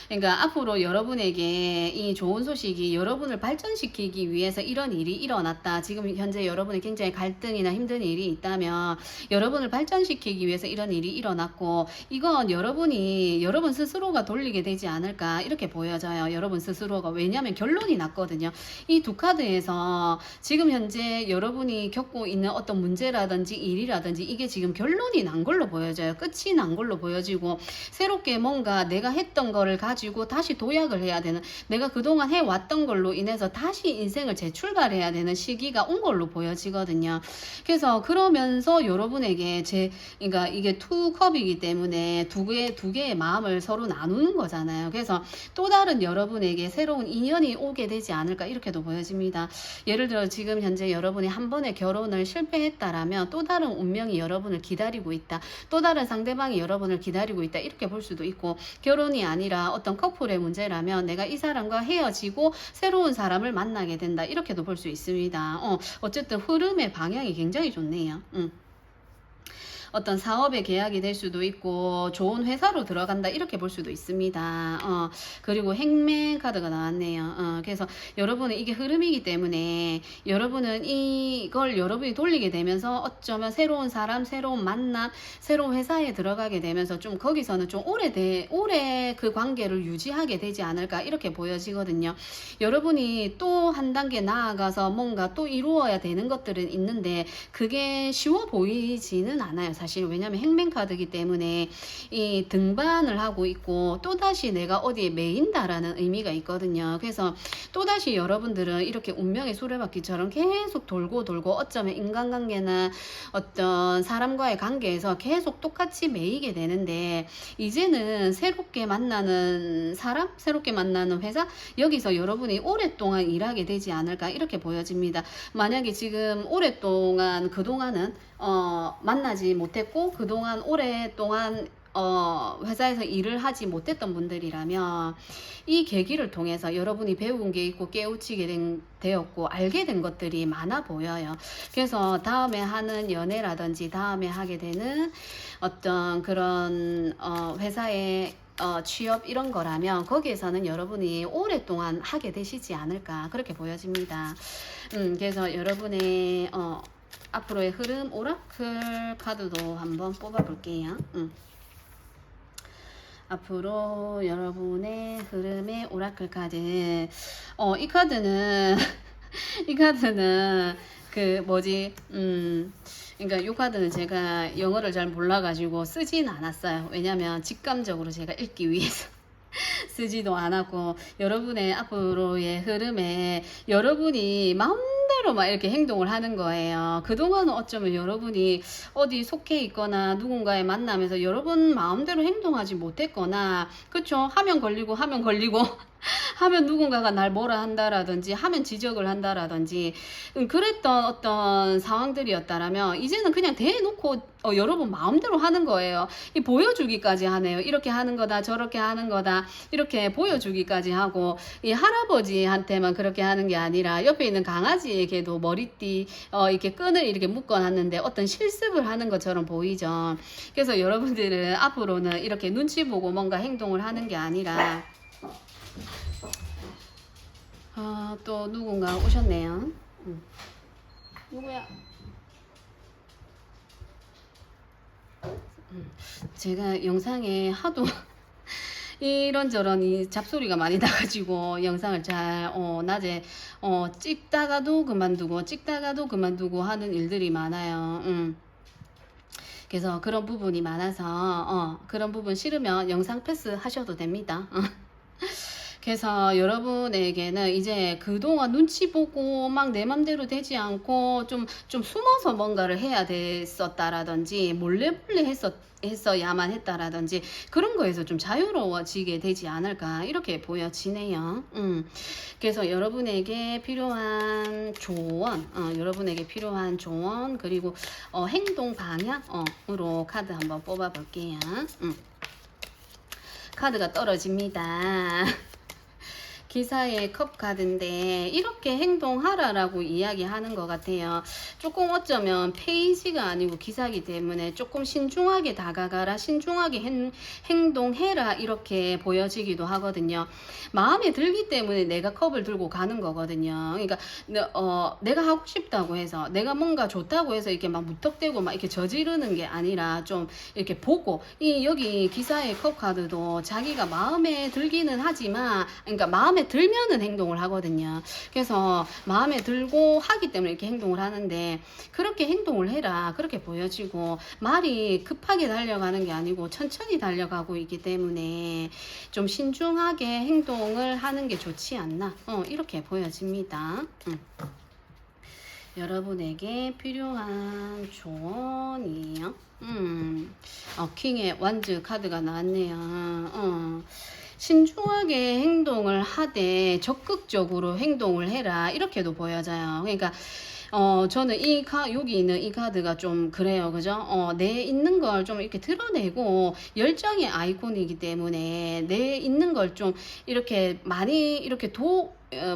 그러니까 앞으로 여러분에게 이 좋은 소식이 여러분을 발전시키기 위해서 이런 일이 일어났다. 지금 현재 여러분이 굉장히 갈등이나 힘든 일이 있다면 여러분을 발전시키기 위해서 이런 일이 일어났고, 이건 여러분 스스로가 돌리게 되지 않을까 이렇게 보여져요. 여러분 스스로가. 왜냐하면 결론이 났거든요. 이 두 카드에서 지금 현재 여러분이 겪고 있는 어떤 문제라든지 일이라든지 이게 지금 결론이 난 걸로 보여져요. 끝이 난 걸로 보여지고, 새롭게 뭔가 내가 했던 거를 가지고 다시 도약을 해야 되는, 내가 그동안 해왔던 걸로 인해서 다시 인생을 재출발해야 되는 시기가 온 걸로 보여지거든요. 그래서 그러면서 여러분에게 그러니까 이게 투컵이기 때문에 두 개의 마음을 서로 나누는 거잖아요. 그래서 또 다른 여러분에게 새로운 인연이 오게 되지 않을까 이렇게도 보여집니다. 예를 들어 지금 현재 여러분이 한 번의 결혼을 실패했다라면 또 다른 운명이 여러분을 기다리고 있다. 또 다른 상대방이 여러분을 기다리고 있다. 이렇게 볼 수도 있고, 결혼이 아니라 어떤 커플의 문제라면 내가 이 사람과 헤어지고 새로운 사람을 만나게 된다. 이렇게도 볼 수 있습니다. 어쨌든 흐름의 방향이 굉장히 좋네요. 어떤 사업의 계약이 될 수도 있고 좋은 회사로 들어간다 이렇게 볼 수도 있습니다. 그리고 행맨 카드가 나왔네요. 그래서 여러분은 이게 흐름이기 때문에 여러분은 이걸 여러분이 돌리게 되면서 어쩌면 새로운 사람, 새로운 만남, 새로운 회사에 들어가게 되면서 좀 거기서는 좀 오래 그 관계를 유지하게 되지 않을까 이렇게 보여지거든요. 여러분이 또 한 단계 나아가서 뭔가 또 이루어야 되는 것들은 있는데 그게 쉬워 보이지는 않아요. 사실. 왜냐하면 행맨 카드이기 때문에 이 등반을 하고 있고 또다시 내가 어디에 매인다라는 의미가 있거든요. 그래서 또다시 여러분들은 이렇게 운명의 수레바퀴처럼 계속 돌고 어쩌면 인간관계나 어떤 사람과의 관계에서 계속 똑같이 매이게 되는데, 이제는 새롭게 만나는 사람, 새롭게 만나는 회사, 여기서 여러분이 오랫동안 일하게 되지 않을까 이렇게 보여집니다. 만약에 지금 오랫동안 그동안은 만나지 못했고 그동안 오랫동안 회사에서 일을 하지 못했던 분들이라면 이 계기를 통해서 여러분이 배운 게 있고 깨우치게 되었고 알게 된 것들이 많아 보여요. 그래서 다음에 하는 연애라든지 다음에 하게 되는 어떤 그런 회사의 취업 이런 거라면 거기에서는 여러분이 오랫동안 하게 되시지 않을까 그렇게 보여집니다. 그래서 여러분의 앞으로의 흐름 오라클 카드도 한번 뽑아 볼게요. 앞으로 여러분의 흐름의 오라클 카드. 이 카드는 이 카드는 그 뭐지 그러니까 이 카드는 제가 영어를 잘 몰라가지고 쓰진 않았어요. 왜냐면 직감적으로 제가 읽기 위해서 쓰지도 않았고, 여러분의 앞으로의 흐름에 여러분이 마음대로 막 이렇게 행동을 하는 거예요. 그동안은 어쩌면 여러분이 어디 속해 있거나 누군가에 만나면서 여러분 마음대로 행동하지 못했거나, 그쵸? 하면 걸리고 하면 누군가가 날 뭐라 한다라든지 하면 지적을 한다라든지 그랬던 어떤 상황들이었다라면 이제는 그냥 대놓고 여러분 마음대로 하는 거예요. 이 보여주기까지 하네요. 이렇게 하는 거다 저렇게 하는 거다 이렇게 보여주기까지 하고, 이 할아버지한테만 그렇게 하는 게 아니라 옆에 있는 강아지에게도 머리띠 이렇게 끈을 이렇게 묶어놨는데 어떤 실습을 하는 것처럼 보이죠. 그래서 여러분들은 앞으로는 이렇게 눈치 보고 뭔가 행동을 하는 게 아니라 또 누군가 오셨네요. 누구야? 제가 영상에 하도 이런저런 이 잡소리가 많이 나가지고 영상을 잘 낮에 찍다가도 그만두고 하는 일들이 많아요. 그래서 그런 부분이 많아서 그런 부분 싫으면 영상 패스 하셔도 됩니다. 그래서 여러분에게는 이제 그동안 눈치 보고 막 내 맘대로 되지 않고 좀 숨어서 뭔가를 해야 됐었다라든지 몰래 했어야만 했다라든지 그런 거에서 좀 자유로워지게 되지 않을까 이렇게 보여지네요. 그래서 여러분에게 필요한 조언 그리고 행동 방향으로 카드 한번 뽑아 볼게요. 카드가 떨어집니다. 기사의 컵 카드인데 이렇게 행동하라라고 이야기하는 것 같아요. 조금 어쩌면 페이지가 아니고 기사이기 때문에 조금 신중하게 다가가라, 신중하게 행동해라 이렇게 보여지기도 하거든요. 마음에 들기 때문에 내가 컵을 들고 가는 거거든요. 그러니까 내가 하고 싶다고 해서, 내가 뭔가 좋다고 해서 이렇게 막 무턱대고 막 이렇게 저지르는 게 아니라 좀 이렇게 보고, 여기 기사의 컵 카드도 자기가 마음에 들기는 하지만, 그러니까 마음에 들면은 행동을 하거든요. 그래서 마음에 들고 하기 때문에 이렇게 행동을 하는데, 그렇게 행동을 해라 그렇게 보여지고, 말이 급하게 달려가는 게 아니고 천천히 달려가고 있기 때문에 좀 신중하게 행동을 하는 게 좋지 않나, 이렇게 보여집니다. 여러분에게 필요한 조언이에요. 킹의 완즈 카드가 나왔네요. 신중하게 행동을 하되 적극적으로 행동을 해라 이렇게도 보여져요. 그러니까 저는 여기 있는 이 카드가 좀 그래요. 그죠? 내 있는 걸 좀 이렇게 드러내고, 열정의 아이콘이기 때문에 내 있는 걸 좀 이렇게 많이 이렇게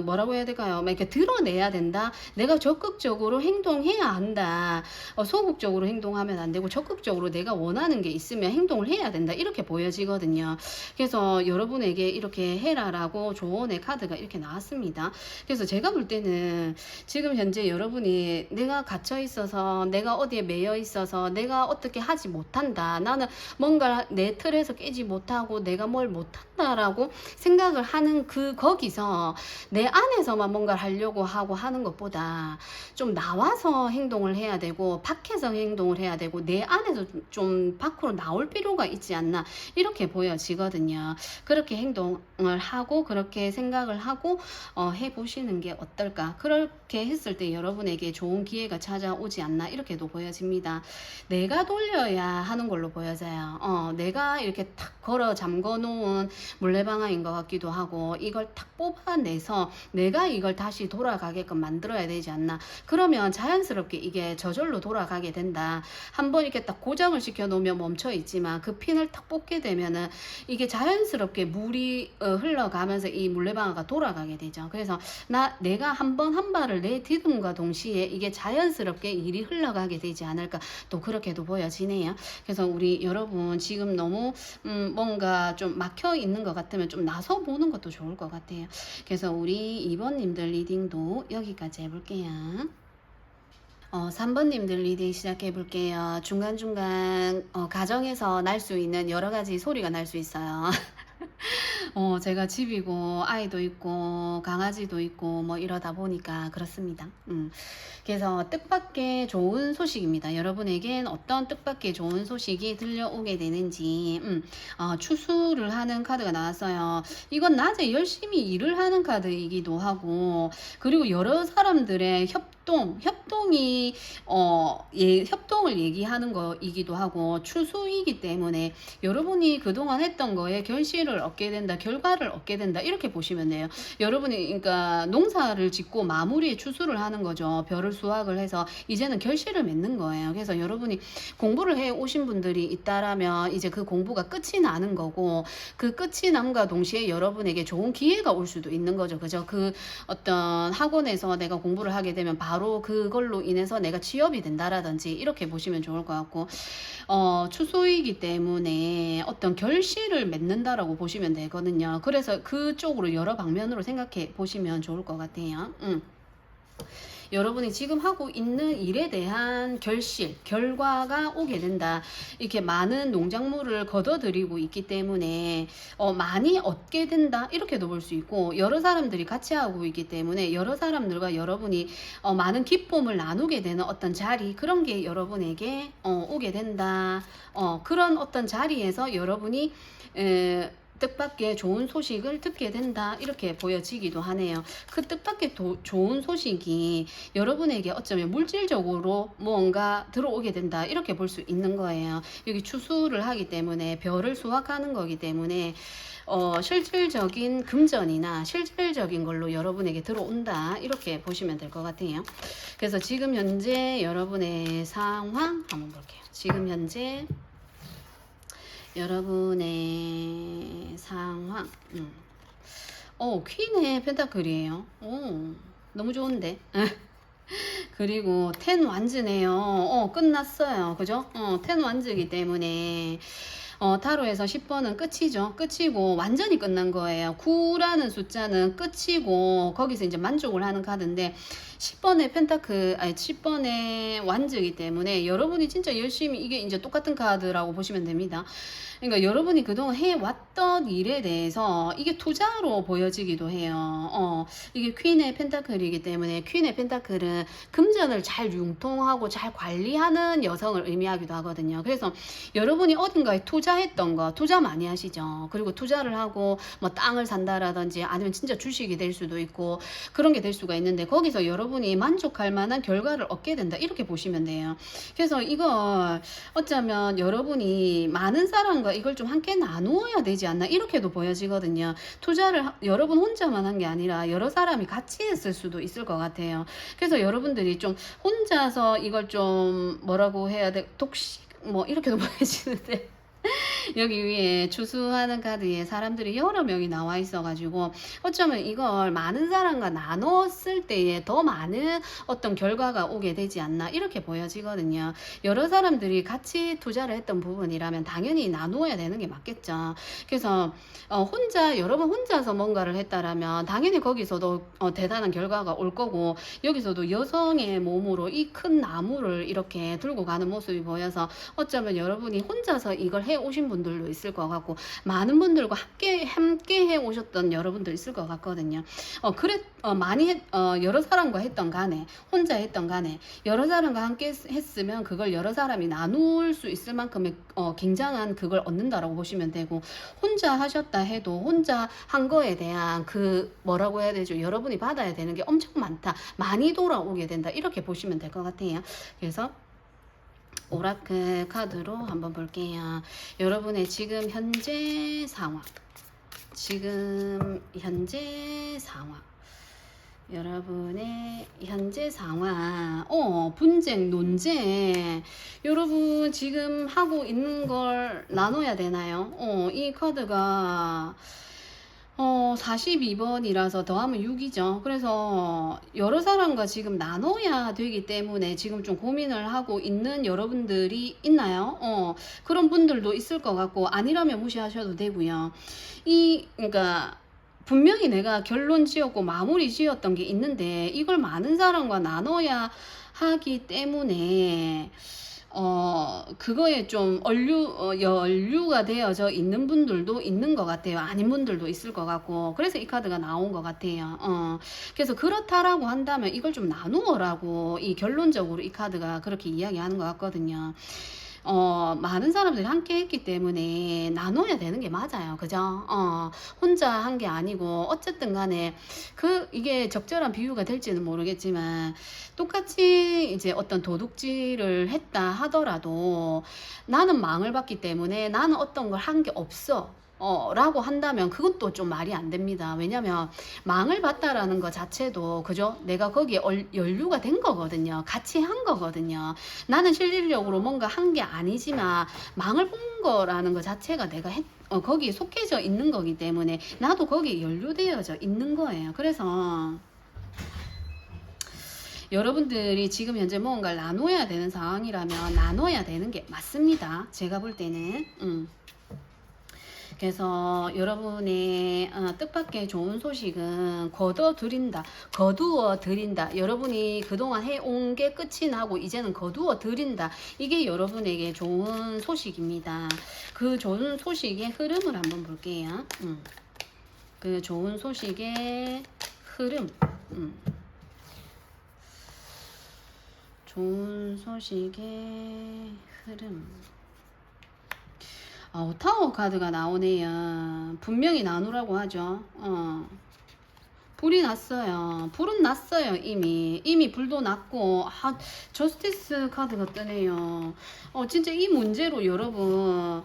뭐라고 해야 될까요? 막 이렇게 드러내야 된다. 내가 적극적으로 행동해야 한다. 소극적으로 행동하면 안 되고 적극적으로 내가 원하는 게 있으면 행동을 해야 된다. 이렇게 보여지거든요. 그래서 여러분에게 이렇게 해라라고 조언의 카드가 이렇게 나왔습니다. 그래서 제가 볼 때는 지금 현재 여러분이 내가 갇혀 있어서, 내가 어디에 매여 있어서 내가 어떻게 하지 못한다, 나는 뭔가 내 틀에서 깨지 못하고 내가 뭘 못한다라고 생각을 하는 거기서 내 안에서만 뭔가를 하려고 하고 하는 것보다 좀 나와서 행동을 해야 되고, 밖에서 행동을 해야 되고, 내 안에서 좀 밖으로 나올 필요가 있지 않나 이렇게 보여지거든요. 그렇게 행동을 하고 그렇게 생각을 하고 해보시는 게 어떨까. 그렇게 했을 때 여러분에게 좋은 기회가 찾아오지 않나 이렇게도 보여집니다. 내가 돌려야 하는 걸로 보여져요. 내가 이렇게 탁 걸어 잠궈 놓은 물레방아인 것 같기도 하고, 이걸 탁 뽑아내서 내가 이걸 다시 돌아가게끔 만들어야 되지 않나. 그러면 자연스럽게 이게 저절로 돌아가게 된다. 한번 이렇게 딱 고정을 시켜 놓으면 멈춰 있지만, 그 핀을 탁 뽑게 되면은 이게 자연스럽게 물이 흘러가면서 이 물레방아가 돌아가게 되죠. 그래서 내가 한 발을 내디딤과 동시에 이게 자연스럽게 일이 흘러가게 되지 않을까, 또 그렇게도 보여지네요. 그래서 우리 여러분 지금 너무 뭔가 좀 막혀 있는 것 같으면 좀 나서 보는 것도 좋을 것 같아요. 그래서 우리 2번님들 리딩도 여기까지 해볼게요. 3번님들 리딩 시작해 볼게요. 중간중간 가정에서 날 수 있는 여러 가지 소리가 날 수 있어요. 제가 집이고 아이도 있고 강아지도 있고 뭐 이러다 보니까 그렇습니다. 그래서 뜻밖의 좋은 소식입니다. 여러분에겐 어떤 뜻밖의 좋은 소식이 들려오게 되는지. 추수를 하는 카드가 나왔어요. 이건 낮에 열심히 일을 하는 카드이기도 하고, 그리고 여러 사람들의 협동이 협동을 얘기하는 거이기도 하고, 추수이기 때문에 여러분이 그동안 했던 거에 결실을 얻게 된다, 결과를 얻게 된다 이렇게 보시면 돼요. 여러분이 그러니까 농사를 짓고 마무리에 추수를 하는 거죠. 벼를 수확을 해서 이제는 결실을 맺는 거예요. 그래서 여러분이 공부를 해 오신 분들이 있다라면 이제 그 공부가 끝이 나는 거고, 그 끝이 남과 동시에 여러분에게 좋은 기회가 올 수도 있는 거죠. 그죠? 그 어떤 학원에서 내가 공부를 하게 되면 바로 그걸로 인해서 내가 취업이 된다라든지 이렇게 보시면 좋을 것 같고, 추수이기 때문에 어떤 결실을 맺는다라고 보시면 되거든요. 그래서 그쪽으로 여러 방면으로 생각해 보시면 좋을 것 같아요. 여러분이 지금 하고 있는 일에 대한 결과가 오게 된다. 이렇게 많은 농작물을 걷어들이고 있기 때문에 많이 얻게 된다. 이렇게도 볼 수 있고, 여러 사람들이 같이 하고 있기 때문에 여러 사람들과 여러분이 많은 기쁨을 나누게 되는 어떤 자리, 그런 게 여러분에게 오게 된다. 그런 어떤 자리에서 여러분이 뜻밖의 좋은 소식을 듣게 된다. 이렇게 보여지기도 하네요. 그 뜻밖의 좋은 소식이 여러분에게 어쩌면 물질적으로 뭔가 들어오게 된다. 이렇게 볼 수 있는 거예요. 여기 추수를 하기 때문에 벼를 수확하는 거기 때문에 실질적인 금전이나 실질적인 걸로 여러분에게 들어온다. 이렇게 보시면 될 것 같아요. 그래서 지금 현재 여러분의 상황 한번 볼게요. 지금 현재 여러분의 상황. 퀸의 펜타클이에요. 너무 좋은데. 그리고 텐 완즈네요. 끝났어요. 그죠? 텐 완즈이기 때문에 타로에서 10번은 끝이죠. 끝이고 완전히 끝난 거예요. 9라는 숫자는 끝이고 거기서 이제 만족을 하는 카드인데 10번의 펜타클, 아니 10번의 완즈이기 때문에 여러분이 진짜 열심히 이게 이제 똑같은 카드라고 보시면 됩니다. 그러니까 여러분이 그동안 해왔던 일에 대해서 이게 투자로 보여지기도 해요. 이게 퀸의 펜타클이기 때문에 퀸의 펜타클은 금전을 잘 융통하고 잘 관리하는 여성을 의미하기도 하거든요. 그래서 여러분이 어딘가에 투자했던 거, 투자 많이 하시죠. 그리고 투자를 하고 뭐 땅을 산다라든지 아니면 진짜 주식이 될 수도 있고 그런 게 될 수가 있는데 거기서 여러분이 만족할 만한 결과를 얻게 된다. 이렇게 보시면 돼요. 그래서 이걸 어쩌면 여러분이 많은 사람과 이걸 좀 함께 나누어야 되지 않나 이렇게도 보여지거든요. 투자를 여러분 혼자만 한 게 아니라 여러 사람이 같이 했을 수도 있을 것 같아요. 그래서 여러분들이 좀 혼자서 이걸 좀 뭐라고 해야 돼, 독식 뭐 이렇게도 보여지는데 여기 위에 주수하는 카드에 사람들이 여러 명이 나와 있어 가지고 어쩌면 이걸 많은 사람과 나눴을 때에 더 많은 어떤 결과가 오게 되지 않나 이렇게 보여지거든요. 여러 사람들이 같이 투자를 했던 부분이라면 당연히 나누어야 되는 게 맞겠죠. 그래서 여러분 혼자서 뭔가를 했다라면 당연히 거기서도 대단한 결과가 올 거고 여기서도 여성의 몸으로 이 큰 나무를 이렇게 들고 가는 모습이 보여서 어쩌면 여러분이 혼자서 이걸 해 오신 분들도 있을 것 같고 많은 분들과 함께 해 오셨던 여러분도 있을 것 같거든요. 여러 사람과 했던 간에 혼자 했던 간에 여러 사람과 함께 했으면 그걸 여러 사람이 나눌 수 있을 만큼의 굉장한 그걸 얻는다라고 보시면 되고 혼자 하셨다 해도 혼자 한 거에 대한 그 뭐라고 해야 되죠? 여러분이 받아야 되는 게 엄청 많다. 많이 돌아오게 된다. 이렇게 보시면 될 것 같아요. 그래서 오라클 카드로 한번 볼게요. 여러분의 지금 현재 상황. 여러분의 현재 상황. 분쟁, 논쟁. 여러분 지금 하고 있는 걸 나눠야 되나요? 이 카드가 42번이라서 더하면 6이죠. 그래서 여러 사람과 지금 나눠야 되기 때문에 지금 좀 고민을 하고 있는 여러분들이 있나요? 그런 분들도 있을 것 같고 아니라면 무시하셔도 되고요. 그러니까 분명히 내가 결론 지었고 마무리 지었던 게 있는데 이걸 많은 사람과 나눠야 하기 때문에 그거에 좀 연류가 되어져 있는 분들도 있는 것 같아요. 아닌 분들도 있을 것 같고. 그래서 이 카드가 나온 것 같아요. 그래서 그렇다라고 한다면 이걸 좀 나누어라고 결론적으로 이 카드가 그렇게 이야기하는 것 같거든요. 많은 사람들이 함께 했기 때문에 나눠야 되는 게 맞아요. 그죠? 혼자 한 게 아니고, 어쨌든 간에, 이게 적절한 비유가 될지는 모르겠지만, 똑같이 이제 어떤 도둑질을 했다 하더라도, 나는 망을 봤기 때문에 나는 어떤 걸 한 게 없어. 라고 한다면 그건 또 좀 말이 안 됩니다. 왜냐면 망을 봤다라는 것 자체도 그죠? 내가 거기에 연루가 된 거거든요. 같이 한 거거든요. 나는 실질적으로 뭔가 한 게 아니지만 망을 본 거라는 것 자체가 내가 거기에 속해져 있는 거기 때문에 나도 거기에 연루되어져 있는 거예요. 그래서 여러분들이 지금 현재 뭔가를 나눠야 되는 상황이라면 나눠야 되는 게 맞습니다. 제가 볼 때는 그래서 여러분의 뜻밖의 좋은 소식은 거두어 드린다. 여러분이 그동안 해온 게 끝이 나고 이제는 거두어 드린다. 이게 여러분에게 좋은 소식입니다. 그 좋은 소식의 흐름을 한번 볼게요. 그 좋은 소식의 흐름. 좋은 소식의 흐름. 타워 카드가 나오네요. 분명히 나누라고 하죠. 불이 났어요. 불은 났어요. 이미 불도 났고. 저스티스 카드가 뜨네요. 진짜 이 문제로 여러분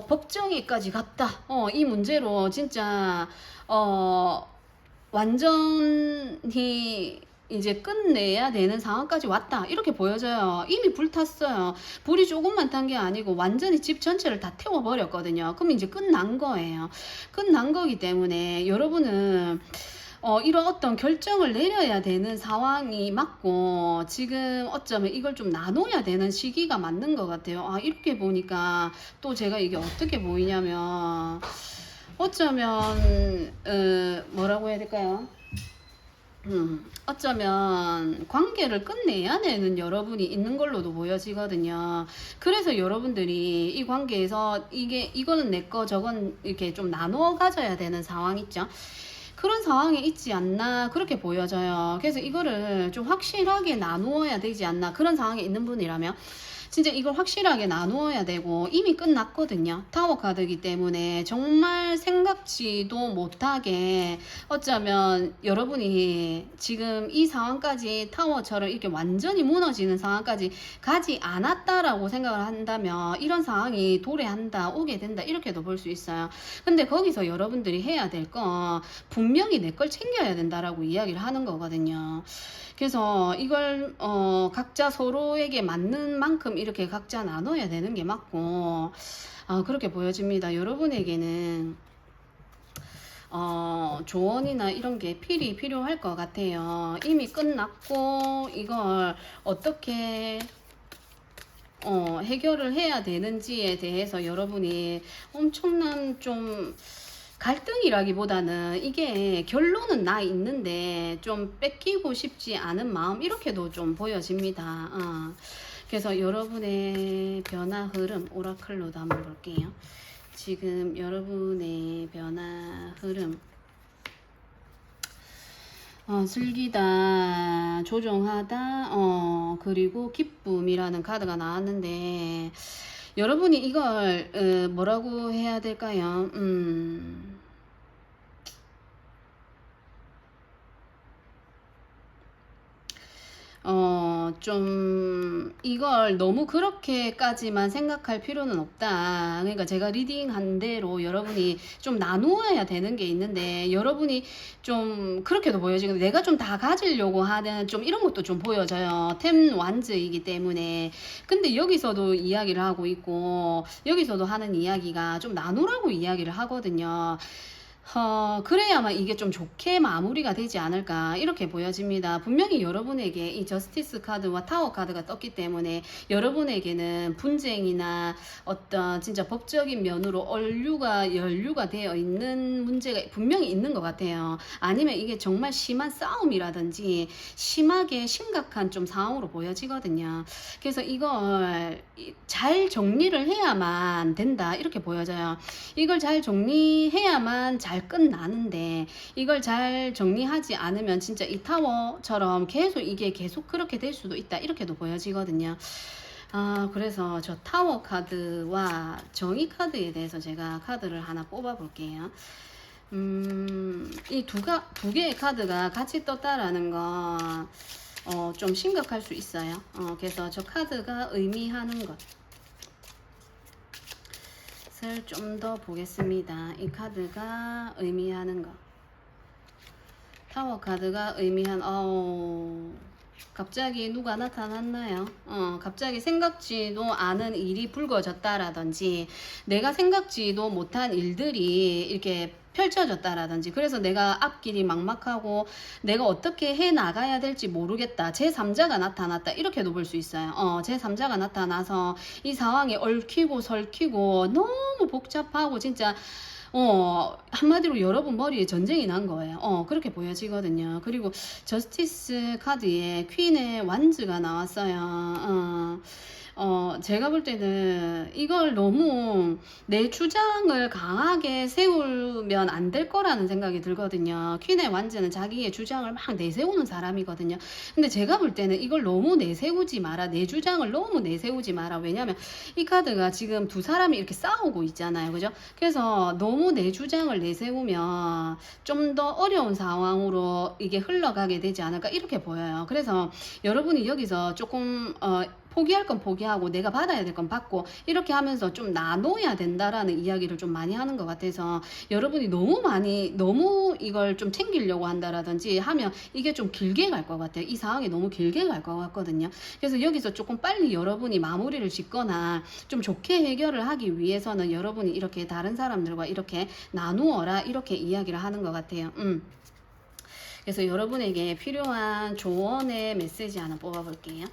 법정에까지 갔다. 이 문제로 진짜 완전히 이제 끝내야 되는 상황까지 왔다 이렇게 보여져요. 이미 불탔어요. 불이 조금만 탄 게 아니고 완전히 집 전체를 다 태워버렸거든요. 그럼 이제 끝난 거예요. 끝난 거기 때문에 여러분은 이런 어떤 결정을 내려야 되는 상황이 맞고, 지금 어쩌면 이걸 좀 나눠야 되는 시기가 맞는 것 같아요. 아, 이렇게 보니까 또 제가 이게 어떻게 보이냐면, 어쩌면, 뭐라고 해야 될까요? 어쩌면 관계를 끝내야 되는 여러분이 있는 걸로도 보여지거든요. 그래서 여러분들이 이 관계에서 이거는 내 거, 저건 이렇게 좀 나누어 가져야 되는 상황 있죠. 그런 상황에 있지 않나 그렇게 보여져요. 그래서 이거를 좀 확실하게 나누어야 되지 않나, 그런 상황에 있는 분이라면 진짜 이걸 확실하게 나누어야 되고, 이미 끝났거든요. 타워 카드이기 때문에 정말 생각지도 못하게, 어쩌면 여러분이 지금 이 상황까지 타워처럼 이렇게 완전히 무너지는 상황까지 가지 않았다라고 생각을 한다면 이런 상황이 도래한다, 오게 된다 이렇게도 볼 수 있어요. 근데 거기서 여러분들이 해야 될 건 분명히 내 걸 챙겨야 된다라고 이야기를 하는 거거든요. 그래서 이걸 각자 서로에게 맞는 만큼 이렇게 각자 나눠야 되는 게 맞고, 그렇게 보여집니다. 여러분에게는 조언이나 이런 게 필요할 것 같아요. 이미 끝났고 이걸 어떻게 해결을 해야 되는지에 대해서 여러분이 엄청난 좀 갈등이라기보다는 이게 결론은 나 있는데 좀 뺏기고 싶지 않은 마음, 이렇게도 좀 보여집니다. 그래서 여러분의 변화 흐름 오라클로도 한번 볼게요. 지금 여러분의 변화 흐름, 즐기다, 조종하다, 그리고 기쁨이라는 카드가 나왔는데, 여러분이 이걸 뭐라고 해야 될까요? 좀 이걸 너무 그렇게까지만 생각할 필요는 없다. 그러니까 제가 리딩한 대로 여러분이 좀 나누어야 되는 게 있는데, 여러분이 좀 그렇게도 보여지고, 내가 좀 다 가지려고 하는 좀 이런 것도 좀 보여져요. 템 완즈이기 때문에. 근데 여기서도 이야기를 하고 있고, 여기서도 하는 이야기가 좀 나누라고 이야기를 하거든요. 그래야만 이게 좀 좋게 마무리가 되지 않을까 이렇게 보여집니다. 분명히 여러분에게 이 저스티스 카드와 타워 카드가 떴기 때문에 여러분에게는 분쟁이나 어떤 진짜 법적인 면으로 연루가 되어 있는 문제가 분명히 있는 것 같아요. 아니면 이게 정말 심한 싸움이라든지 심하게 심각한 좀 상황으로 보여지거든요. 그래서 이걸 잘 정리를 해야만 된다 이렇게 보여져요. 이걸 잘 정리해야만 잘 끝나는데, 이걸 잘 정리하지 않으면 진짜 이 타워처럼 이게 계속 그렇게 될 수도 있다 이렇게도 보여지거든요. 그래서 저 타워 카드와 정의 카드에 대해서 제가 카드를 하나 뽑아 볼게요. 이 두 개의 카드가 같이 떴다라는 건 좀 심각할 수 있어요. 그래서 저 카드가 의미하는 것 좀 더 보겠습니다. 이 카드가 의미하는 것, 타워 카드가 의미한 갑자기 누가 나타났나요? 갑자기 생각지도 않은 일이 불거졌다라든지, 내가 생각지도 못한 일들이 이렇게 펼쳐졌다라든지, 그래서 내가 앞길이 막막하고 내가 어떻게 해 나가야 될지 모르겠다, 제3자가 나타났다 이렇게도 볼 수 있어요. 제3자가 나타나서 이 상황이 얽히고 설키고 너무 복잡하고 진짜 한마디로 여러분 머리에 전쟁이 난 거예요. 그렇게 보여지거든요. 그리고 저스티스 카드에 퀸의 완즈가 나왔어요. 제가 볼 때는 이걸 너무 내 주장을 강하게 세우면 안 될 거라는 생각이 들거든요. 퀸의 완즈는 자기의 주장을 막 내세우는 사람이거든요. 근데 제가 볼 때는 이걸 너무 내세우지 마라. 내 주장을 너무 내세우지 마라. 왜냐면 이 카드가 지금 두 사람이 이렇게 싸우고 있잖아요. 그죠? 그래서 너무 내 주장을 내세우면 좀 더 어려운 상황으로 이게 흘러가게 되지 않을까 이렇게 보여요. 그래서 여러분이 여기서 조금 포기할 건 포기하고 내가 받아야 될 건 받고 이렇게 하면서 좀 나눠야 된다라는 이야기를 좀 많이 하는 것 같아서 여러분이 너무 이걸 좀 챙기려고 한다라든지 하면 이게 좀 길게 갈 것 같아요. 이 상황이 너무 길게 갈 것 같거든요. 그래서 여기서 조금 빨리 여러분이 마무리를 짓거나 좀 좋게 해결을 하기 위해서는 여러분이 이렇게 다른 사람들과 이렇게 나누어라 이렇게 이야기를 하는 것 같아요. 그래서 여러분에게 필요한 조언의 메시지 하나 뽑아볼게요.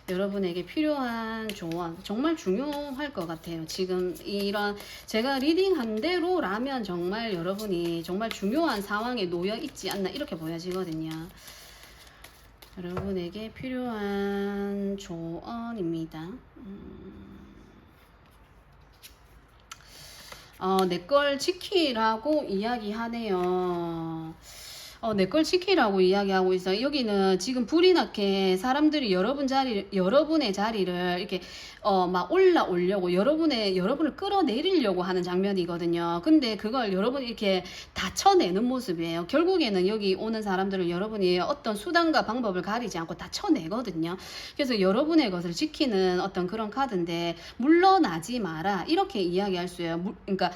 여러분에게 필요한 조언 정말 중요할 것 같아요. 지금 이런 제가 리딩한 대로라면 정말 여러분이 정말 중요한 상황에 놓여 있지 않나 이렇게 보여지거든요. 여러분에게 필요한 조언입니다. 내 걸 지키라고 이야기하네요. 내 걸 지키라고 이야기하고 있어요. 여기는 지금 불이 나게 사람들이 여러분의 자리를 이렇게 막 올라오려고 여러분을 끌어내리려고 하는 장면이거든요. 근데 그걸 여러분이 이렇게 다 쳐내는 모습이에요. 결국에는 여기 오는 사람들을 여러분이 어떤 수단과 방법을 가리지 않고 다 쳐내거든요. 그래서 여러분의 것을 지키는 어떤 그런 카드인데 물러나지 마라 이렇게 이야기할 수 있어요. 그러니까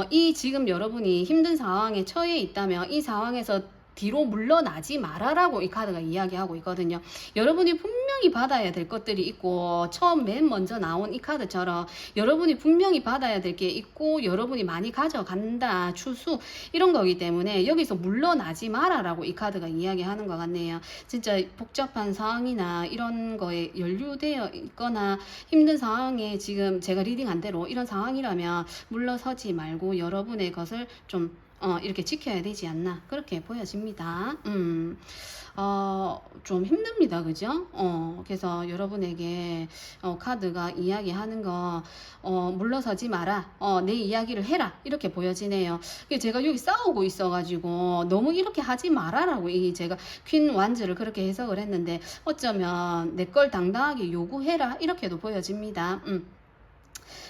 이 지금 여러분이 힘든 상황에 처해 있다면 이 상황에서 뒤로 물러나지 마라라고 이 카드가 이야기하고 있거든요. 여러분이 분명히 받아야 될 것들이 있고 처음 맨 먼저 나온 이 카드처럼 여러분이 분명히 받아야 될 게 있고 여러분이 많이 가져간다 추수 이런 거기 때문에 여기서 물러나지 마라라고 이 카드가 이야기하는 것 같네요. 진짜 복잡한 상황이나 이런 거에 연루되어 있거나 힘든 상황에 지금 제가 리딩한 대로 이런 상황이라면 물러서지 말고 여러분의 것을 좀 이렇게 지켜야 되지 않나 그렇게 보여집니다. 좀 힘듭니다. 그죠? 그래서 여러분에게 카드가 이야기하는 거 물러서지 마라. 내 이야기를 해라. 이렇게 보여지네요. 제가 여기 싸우고 있어가지고 너무 이렇게 하지 마라라고 제가 퀸 완즈를 그렇게 해석을 했는데 어쩌면 내 걸 당당하게 요구해라. 이렇게도 보여집니다.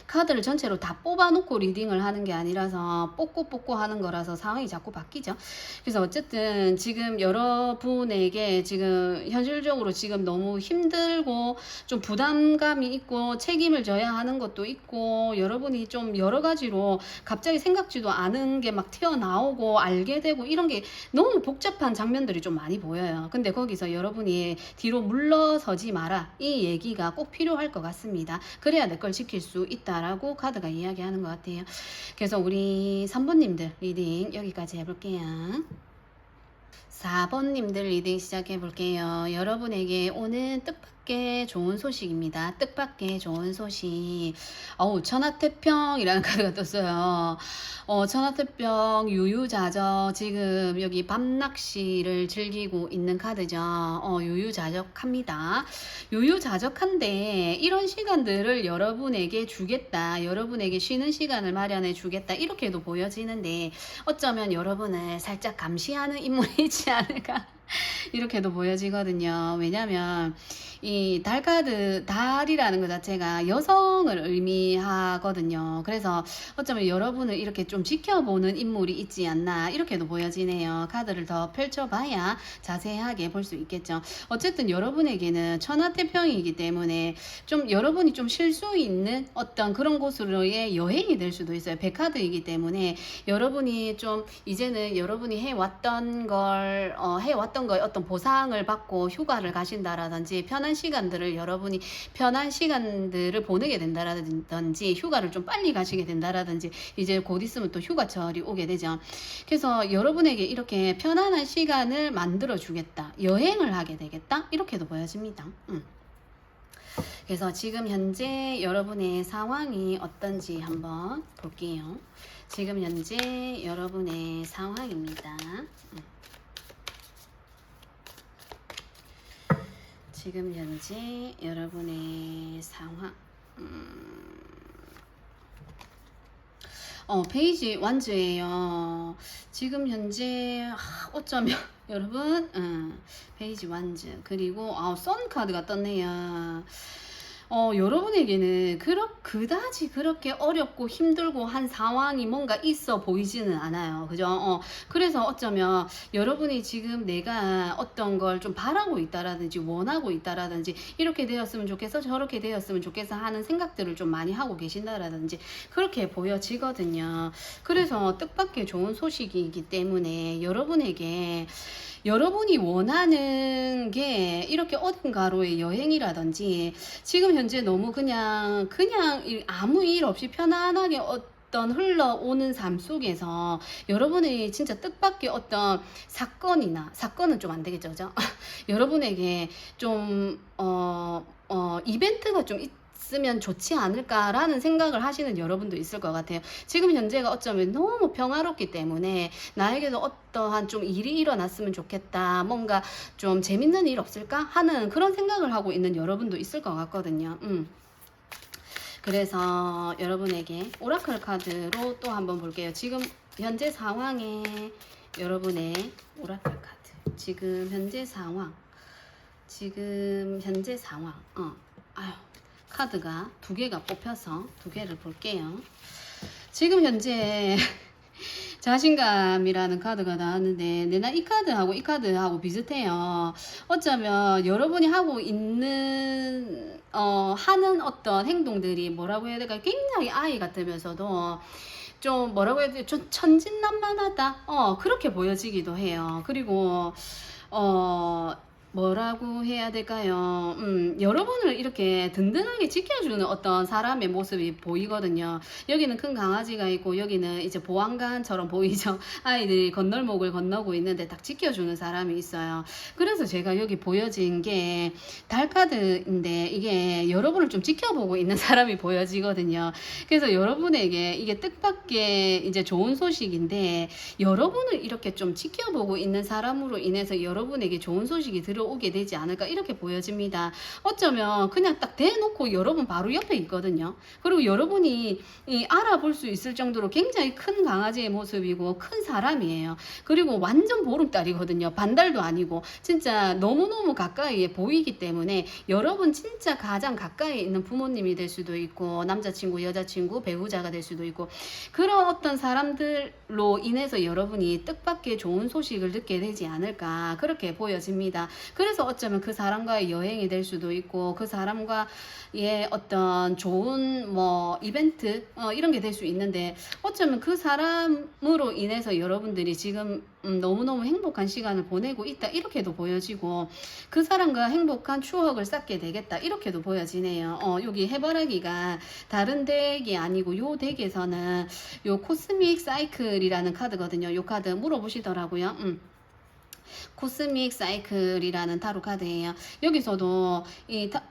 카드를 전체로 다 뽑아놓고 리딩을 하는 게 아니라서 뽑고 하는 거라서 상황이 자꾸 바뀌죠. 그래서 어쨌든 지금 여러분에게 지금 현실적으로 지금 너무 힘들고 좀 부담감이 있고 책임을 져야 하는 것도 있고 여러분이 좀 여러 가지로 갑자기 생각지도 않은 게 막 튀어나오고 알게 되고 이런 게 너무 복잡한 장면들이 좀 많이 보여요. 근데 거기서 여러분이 뒤로 물러서지 마라 이 얘기가 꼭 필요할 것 같습니다. 그래야 내 걸 지킬 수 있다라고 카드가 이야기하는 것 같아요. 그래서 우리 3번님들 리딩 여기까지 해볼게요. 4번님들 리딩 시작해 볼게요. 여러분에게 오는 뜻밖의 좋은 소식입니다. 뜻밖의 좋은 소식. 천하태평이라는 카드가 떴어요. 천하태평 유유자적 지금 여기 밤낚시를 즐기고 있는 카드죠. 유유자적합니다. 유유자적한데 이런 시간들을 여러분에게 주겠다. 여러분에게 쉬는 시간을 마련해 주겠다. 이렇게도 보여지는데 어쩌면 여러분을 살짝 감시하는 인물이 있지 않을까 이렇게도 보여지거든요. 왜냐면 이 달카드 달이라는 것 자체가 여성을 의미하거든요. 그래서 어쩌면 여러분을 이렇게 좀 지켜보는 인물이 있지 않나 이렇게도 보여지네요. 카드를 더 펼쳐봐야 자세하게 볼 수 있겠죠. 어쨌든 여러분에게는 천하태평이기 때문에 좀 여러분이 좀 쉴 수 있는 어떤 그런 곳으로의 여행이 될 수도 있어요. 백카드이기 때문에 여러분이 좀 이제는 여러분이 해왔던 걸 어떤 보상을 받고 휴가를 가신다라든지 편한 시간들을 보내게 된다라든지 휴가를 좀 빨리 가시게 된다라든지 이제 곧 있으면 또 휴가철이 오게 되죠. 그래서 여러분에게 이렇게 편안한 시간을 만들어 주겠다. 여행을 하게 되겠다. 이렇게도 보여집니다. 그래서 지금 현재 여러분의 상황이 어떤지 한번 볼게요. 지금 현재 여러분의 상황입니다. 지금 현재 여러분의 상황 페이지 완즈예요. 지금 현재 어쩌면 여러분 페이지 완즈 그리고 선 카드가 떴네요. 여러분에게는 그다지 그렇게 어렵고 힘들고 한 상황이 뭔가 있어 보이지는 않아요. 그죠? 그래서 어쩌면 여러분이 지금 내가 어떤 걸 좀 바라고 있다라든지 원하고 있다라든지 이렇게 되었으면 좋겠어 저렇게 되었으면 좋겠어 하는 생각들을 좀 많이 하고 계신다라든지 그렇게 보여지거든요. 그래서 뜻밖의 좋은 소식이기 때문에 여러분에게 여러분이 원하는 게 이렇게 어딘가로의 여행이라든지 지금 현재 너무 그냥 아무 일 없이 편안하게 어떤 흘러오는 삶 속에서 여러분이 진짜 뜻밖의 어떤 사건은 좀 안 되겠죠, 그죠? 여러분에게 좀 이벤트가 좀 있으면 좋지 않을까라는 생각을 하시는 여러분도 있을 것 같아요. 지금 현재가 어쩌면 너무 평화롭기 때문에 나에게도 어떠한 좀 일이 일어났으면 좋겠다, 뭔가 좀 재밌는 일 없을까 하는 그런 생각을 하고 있는 여러분도 있을 것 같거든요. 그래서 여러분에게 오라클 카드로 또 한번 볼게요. 지금 현재 상황에 여러분의 오라클 카드, 지금 현재 상황, 아유, 카드가 두 개가 뽑혀서 두 개를 볼게요. 지금 현재 자신감이라는 카드가 나왔는데 내가 이 카드하고 비슷해요. 어쩌면 여러분이 하고 있는 하는 어떤 행동들이 뭐라고 해야 될까, 굉장히 아이 같으면서도 좀 뭐라고 해야 돼, 좀 천진난만하다, 그렇게 보여지기도 해요. 그리고 뭐라고 해야 될까요? 여러분을 이렇게 든든하게 지켜주는 어떤 사람의 모습이 보이거든요. 여기는 큰 강아지가 있고 여기는 이제 보안관처럼 보이죠. 아이들이 건널목을 건너고 있는데 딱 지켜주는 사람이 있어요. 그래서 제가 여기 보여진 게 달카드인데 이게 여러분을 좀 지켜보고 있는 사람이 보여지거든요. 그래서 여러분에게 이게 뜻밖의 이제 좋은 소식인데 여러분을 이렇게 좀 지켜보고 있는 사람으로 인해서 여러분에게 좋은 소식이 들어오게 되지 않을까 이렇게 보여집니다. 어쩌면 그냥 딱 대놓고 여러분 바로 옆에 있거든요. 그리고 여러분이 알아볼 수 있을 정도로 굉장히 큰 강아지의 모습이고 큰 사람이에요. 그리고 완전 보름달이거든요. 반달도 아니고 진짜 너무너무 가까이에 보이기 때문에 여러분 진짜 가장 가까이 있는 부모님이 될 수도 있고 남자친구, 여자친구, 배우자가 될 수도 있고 그런 어떤 사람들로 인해서 여러분이 뜻밖의 좋은 소식을 듣게 되지 않을까 그렇게 보여집니다. 그래서 어쩌면 그 사람과의 여행이 될 수도 있고 그 사람과의 어떤 좋은 뭐 이벤트 이런 게 될 수 있는데 어쩌면 그 사람으로 인해서 여러분들이 지금 너무너무 행복한 시간을 보내고 있다 이렇게도 보여지고 그 사람과 행복한 추억을 쌓게 되겠다 이렇게도 보여지네요. 여기 해바라기가 다른 덱이 아니고 요 덱에서는 요 코스믹 사이클이라는 카드거든요. 요 카드 물어보시더라고요. 코스믹 사이클이라는 타로 카드예요. 여기서도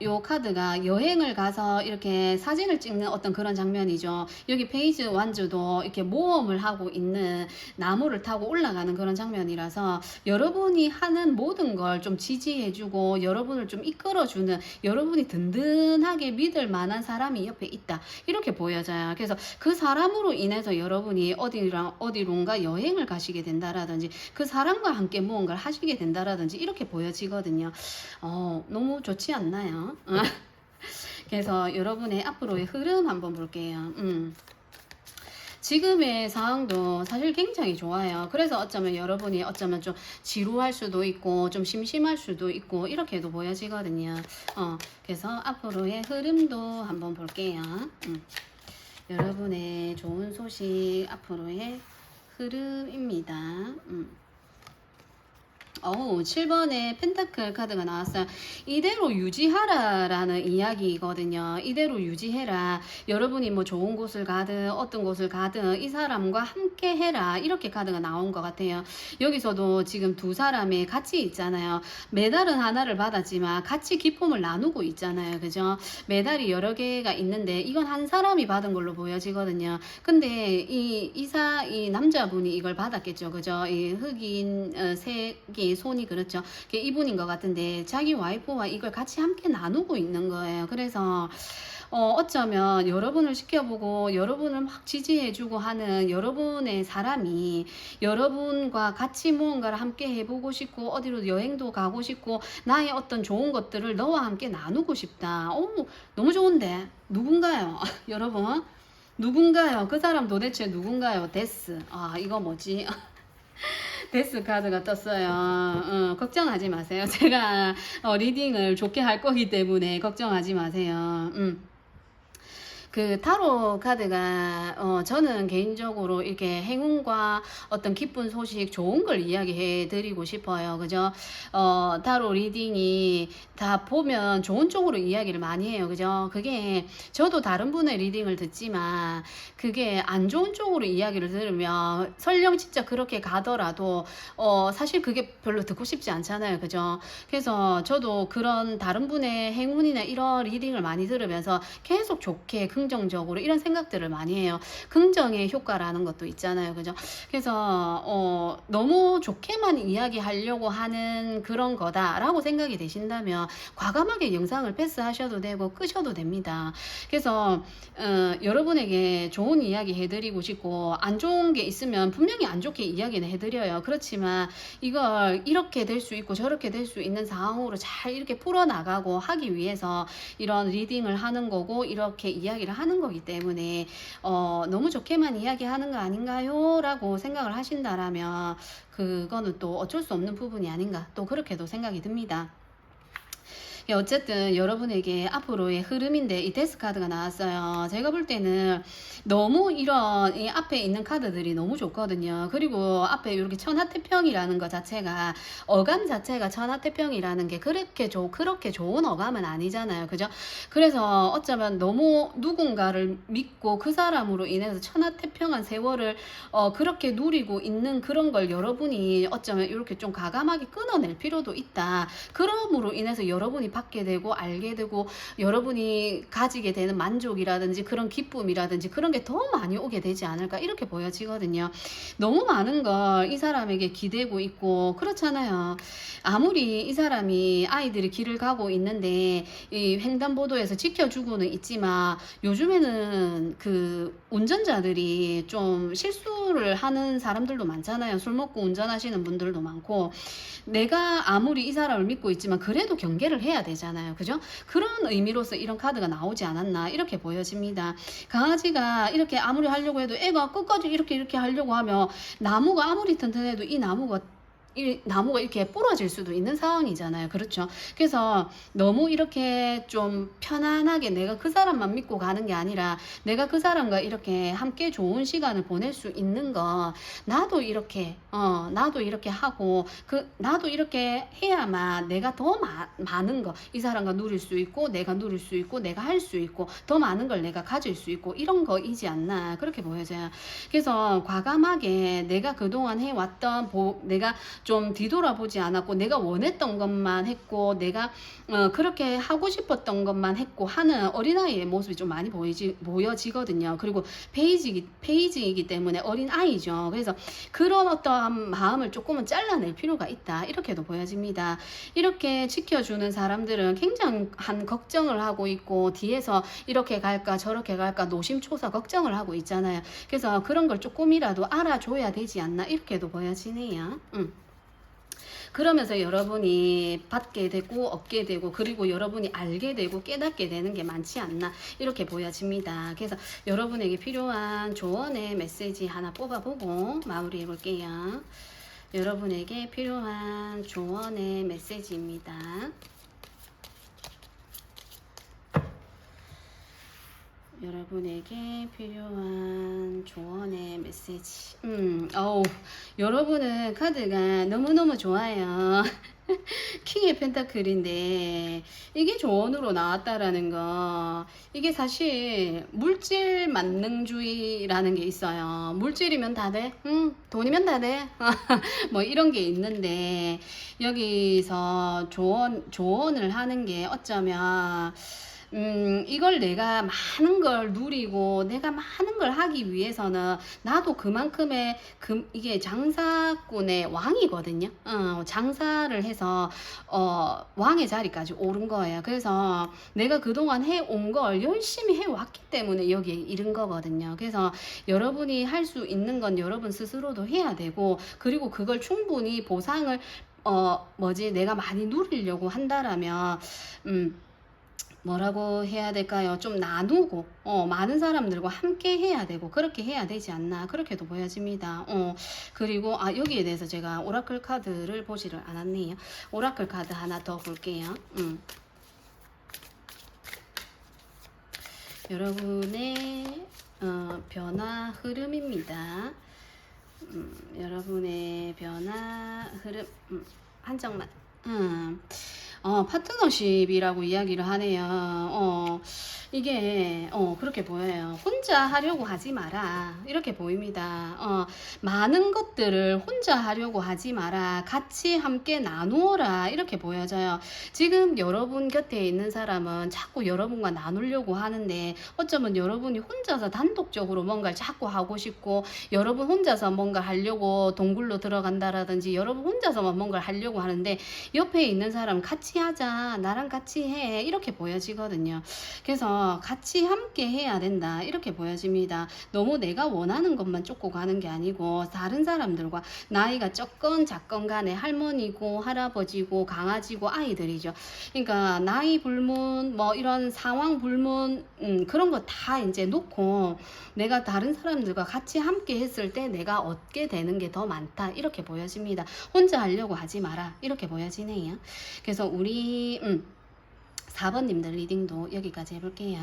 요 카드가 여행을 가서 이렇게 사진을 찍는 어떤 그런 장면이죠. 여기 페이지 완주도 이렇게 모험을 하고 있는 나무를 타고 올라가는 그런 장면이라서 여러분이 하는 모든 걸 좀 지지해주고 여러분을 좀 이끌어주는 여러분이 든든하게 믿을 만한 사람이 옆에 있다 이렇게 보여져요. 그래서 그 사람으로 인해서 여러분이 어디론가 여행을 가시게 된다라든지 그 사람과 함께 무언가를 하시게 된다라든지 이렇게 보여지거든요. 너무 좋지 않나요? 그래서 여러분의 앞으로의 흐름 한번 볼게요. 지금의 상황도 사실 굉장히 좋아요. 그래서 어쩌면 여러분이 어쩌면 좀 지루할 수도 있고 좀 심심할 수도 있고 이렇게도 보여지거든요. 그래서 앞으로의 흐름도 한번 볼게요. 여러분의 좋은 소식 앞으로의 흐름입니다. 7번에 펜타클 카드가 나왔어요. 이대로 유지하라라는 이야기거든요. 이대로 유지해라. 여러분이 뭐 좋은 곳을 가든 어떤 곳을 가든 이 사람과 함께 해라. 이렇게 카드가 나온 것 같아요. 여기서도 지금 두 사람이 같이 있잖아요. 메달은 하나를 받았지만 같이 기쁨을 나누고 있잖아요. 그죠? 메달이 여러 개가 있는데 이건 한 사람이 받은 걸로 보여지거든요. 근데 이 남자분이 이걸 받았겠죠. 그죠? 이 흑인 색이 손이 그렇죠. 이분인 것 같은데 자기 와이프와 이걸 같이 함께 나누고 있는 거예요. 그래서 어쩌면 여러분을 지켜보고 여러분을 막 지지해주고 하는 여러분의 사람이 여러분과 같이 무언가를 함께 해보고 싶고 어디로 여행도 가고 싶고 나의 어떤 좋은 것들을 너와 함께 나누고 싶다. 너무 좋은데 누군가요? 여러분 누군가요? 그 사람 도대체 누군가요? 데스. 이거 뭐지? 데스 카드가 떴어요. 걱정하지 마세요. 제가 리딩을 좋게 할 거기 때문에 걱정하지 마세요. 그 타로 카드가 저는 개인적으로 이렇게 행운과 어떤 기쁜 소식 좋은 걸 이야기해 드리고 싶어요. 그죠? 타로 리딩이 다 보면 좋은 쪽으로 이야기를 많이 해요. 그죠? 그게 저도 다른 분의 리딩을 듣지만 그게 안 좋은 쪽으로 이야기를 들으면 설령 진짜 그렇게 가더라도 사실 그게 별로 듣고 싶지 않잖아요. 그죠? 그래서 저도 그런 다른 분의 행운이나 이런 리딩을 많이 들으면서 계속 좋게 긍정적으로 이런 생각들을 많이 해요. 긍정의 효과라는 것도 있잖아요. 그죠? 그래서 너무 좋게만 이야기하려고 하는 그런 거다라고 생각이 되신다면 과감하게 영상을 패스하셔도 되고 끄셔도 됩니다. 그래서 여러분에게 좋은 이야기 해드리고 싶고 안 좋은 게 있으면 분명히 안 좋게 이야기는 해드려요. 그렇지만 이걸 이렇게 될 수 있고 저렇게 될 수 있는 상황으로 잘 이렇게 풀어나가고 하기 위해서 이런 리딩을 하는 거고 이렇게 이야기를 하는 거기 때문에 너무 좋게만 이야기하는 거 아닌가요? 라고 생각을 하신다라면 그거는 또 어쩔 수 없는 부분이 아닌가 또 그렇게도 생각이 듭니다. 어쨌든 여러분에게 앞으로의 흐름인데 이 데스 카드가 나왔어요. 제가 볼 때는 너무 이런 이 앞에 있는 카드들이 너무 좋거든요. 그리고 앞에 이렇게 천하태평이라는 것 자체가 어감 자체가 천하태평이라는 게 그렇게 좋은 어감은 아니잖아요. 그죠? 그래서 어쩌면 너무 누군가를 믿고 그 사람으로 인해서 천하태평한 세월을 그렇게 누리고 있는 그런 걸 여러분이 어쩌면 이렇게 좀 과감하게 끊어낼 필요도 있다. 그럼으로 인해서 여러분이 받게 되고 알게 되고 여러분이 가지게 되는 만족이라든지 그런 기쁨이라든지 그런 게 더 많이 오게 되지 않을까 이렇게 보여지거든요. 너무 많은 걸 이 사람에게 기대고 있고 그렇잖아요. 아무리 이 사람이 아이들이 길을 가고 있는데 이 횡단보도에서 지켜주고는 있지만 요즘에는 그 운전자들이 좀 실수를 하는 사람들도 많잖아요. 술 먹고 운전하시는 분들도 많고 내가 아무리 이 사람을 믿고 있지만 그래도 경계를 해야 되잖아요. 그죠? 그런 의미로서 이런 카드가 나오지 않았나 이렇게 보여집니다. 강아지가 이렇게 아무리 하려고 해도 애가 끝까지 이렇게 하려고 하면 나무가 아무리 튼튼해도 이 나무가 이렇게 부러질 수도 있는 상황이잖아요. 그렇죠? 그래서 너무 이렇게 좀 편안하게 내가 그 사람만 믿고 가는 게 아니라 내가 그 사람과 이렇게 함께 좋은 시간을 보낼 수 있는 거 나도 이렇게 하고 나도 이렇게 해야만 내가 더 많은 거 이 사람과 누릴 수 있고 내가 누릴 수 있고 내가 할 수 있고 더 많은 걸 내가 가질 수 있고 이런 거이지 않나 그렇게 보여져요. 그래서 과감하게 내가 그동안 해왔던 내가 좀 뒤돌아보지 않았고 내가 원했던 것만 했고 내가 그렇게 하고 싶었던 것만 했고 하는 어린아이의 모습이 좀 많이 보여지거든요. 그리고 페이지이기 때문에 어린아이죠. 그래서 그런 어떠한 마음을 조금은 잘라낼 필요가 있다 이렇게도 보여집니다. 이렇게 지켜주는 사람들은 굉장한 걱정을 하고 있고 뒤에서 이렇게 갈까 저렇게 갈까 노심초사 걱정을 하고 있잖아요. 그래서 그런 걸 조금이라도 알아줘야 되지 않나 이렇게도 보여지네요. 그러면서 여러분이 받게 되고 얻게 되고 그리고 여러분이 알게 되고 깨닫게 되는 게 많지 않나 이렇게 보여집니다. 그래서 여러분에게 필요한 조언의 메시지 하나 뽑아보고 마무리해 볼게요. 여러분에게 필요한 조언의 메시지입니다. 여러분에게 필요한 조언의 메시지. 여러분은 카드가 너무너무 좋아요. 킹의 펜타클인데 이게 조언으로 나왔다라는 거 이게 사실 물질 만능주의라는 게 있어요. 물질이면 다 돼? 돈이면 다 돼? 뭐 이런 게 있는데 여기서 조언을 하는 게 어쩌면 이걸 내가 많은 걸 누리고 내가 많은 걸 하기 위해서는 나도 그만큼의 이게 장사꾼의 왕이거든요. 장사를 해서 왕의 자리까지 오른 거예요. 그래서 내가 그동안 해온 걸 열심히 해왔기 때문에 여기에 이른 거거든요. 그래서 여러분이 할 수 있는 건 여러분 스스로도 해야 되고, 그리고 그걸 충분히 보상을 내가 많이 누리려고 한다라면 뭐라고 해야 될까요? 좀 나누고 많은 사람들과 함께 해야 되고 그렇게 해야 되지 않나, 그렇게도 보여집니다. 그리고 여기에 대해서 제가 오라클 카드를 보지를 않았네요. 오라클 카드 하나 더 볼게요. 여러분의 변화 흐름입니다. 여러분의 변화 흐름 한정만. 파트너십이라고 이야기를 하네요. 이게 그렇게 보여요. 혼자 하려고 하지 마라, 이렇게 보입니다. 많은 것들을 혼자 하려고 하지 마라, 같이 함께 나누어라, 이렇게 보여져요. 지금 여러분 곁에 있는 사람은 자꾸 여러분과 나누려고 하는데, 어쩌면 여러분이 혼자서 단독적으로 뭔가를 자꾸 하고 싶고, 여러분 혼자서 뭔가 하려고 동굴로 들어간다라든지 여러분 혼자서만 뭔가를 하려고 하는데, 옆에 있는 사람 같이 하자, 나랑 같이 해, 이렇게 보여지거든요. 그래서 같이 함께 해야 된다, 이렇게 보여집니다. 너무 내가 원하는 것만 쫓고 가는 게 아니고, 다른 사람들과 나이가 적건 작건 간에 할머니고 할아버지고 강아지고 아이들이죠. 그러니까 나이 불문, 뭐 이런 상황 불문, 그런 거 다 이제 놓고 내가 다른 사람들과 같이 함께 했을 때 내가 얻게 되는 게 더 많다, 이렇게 보여집니다. 혼자 하려고 하지 마라, 이렇게 보여지네요. 그래서 우리 4번님들 리딩도 여기까지 해볼게요.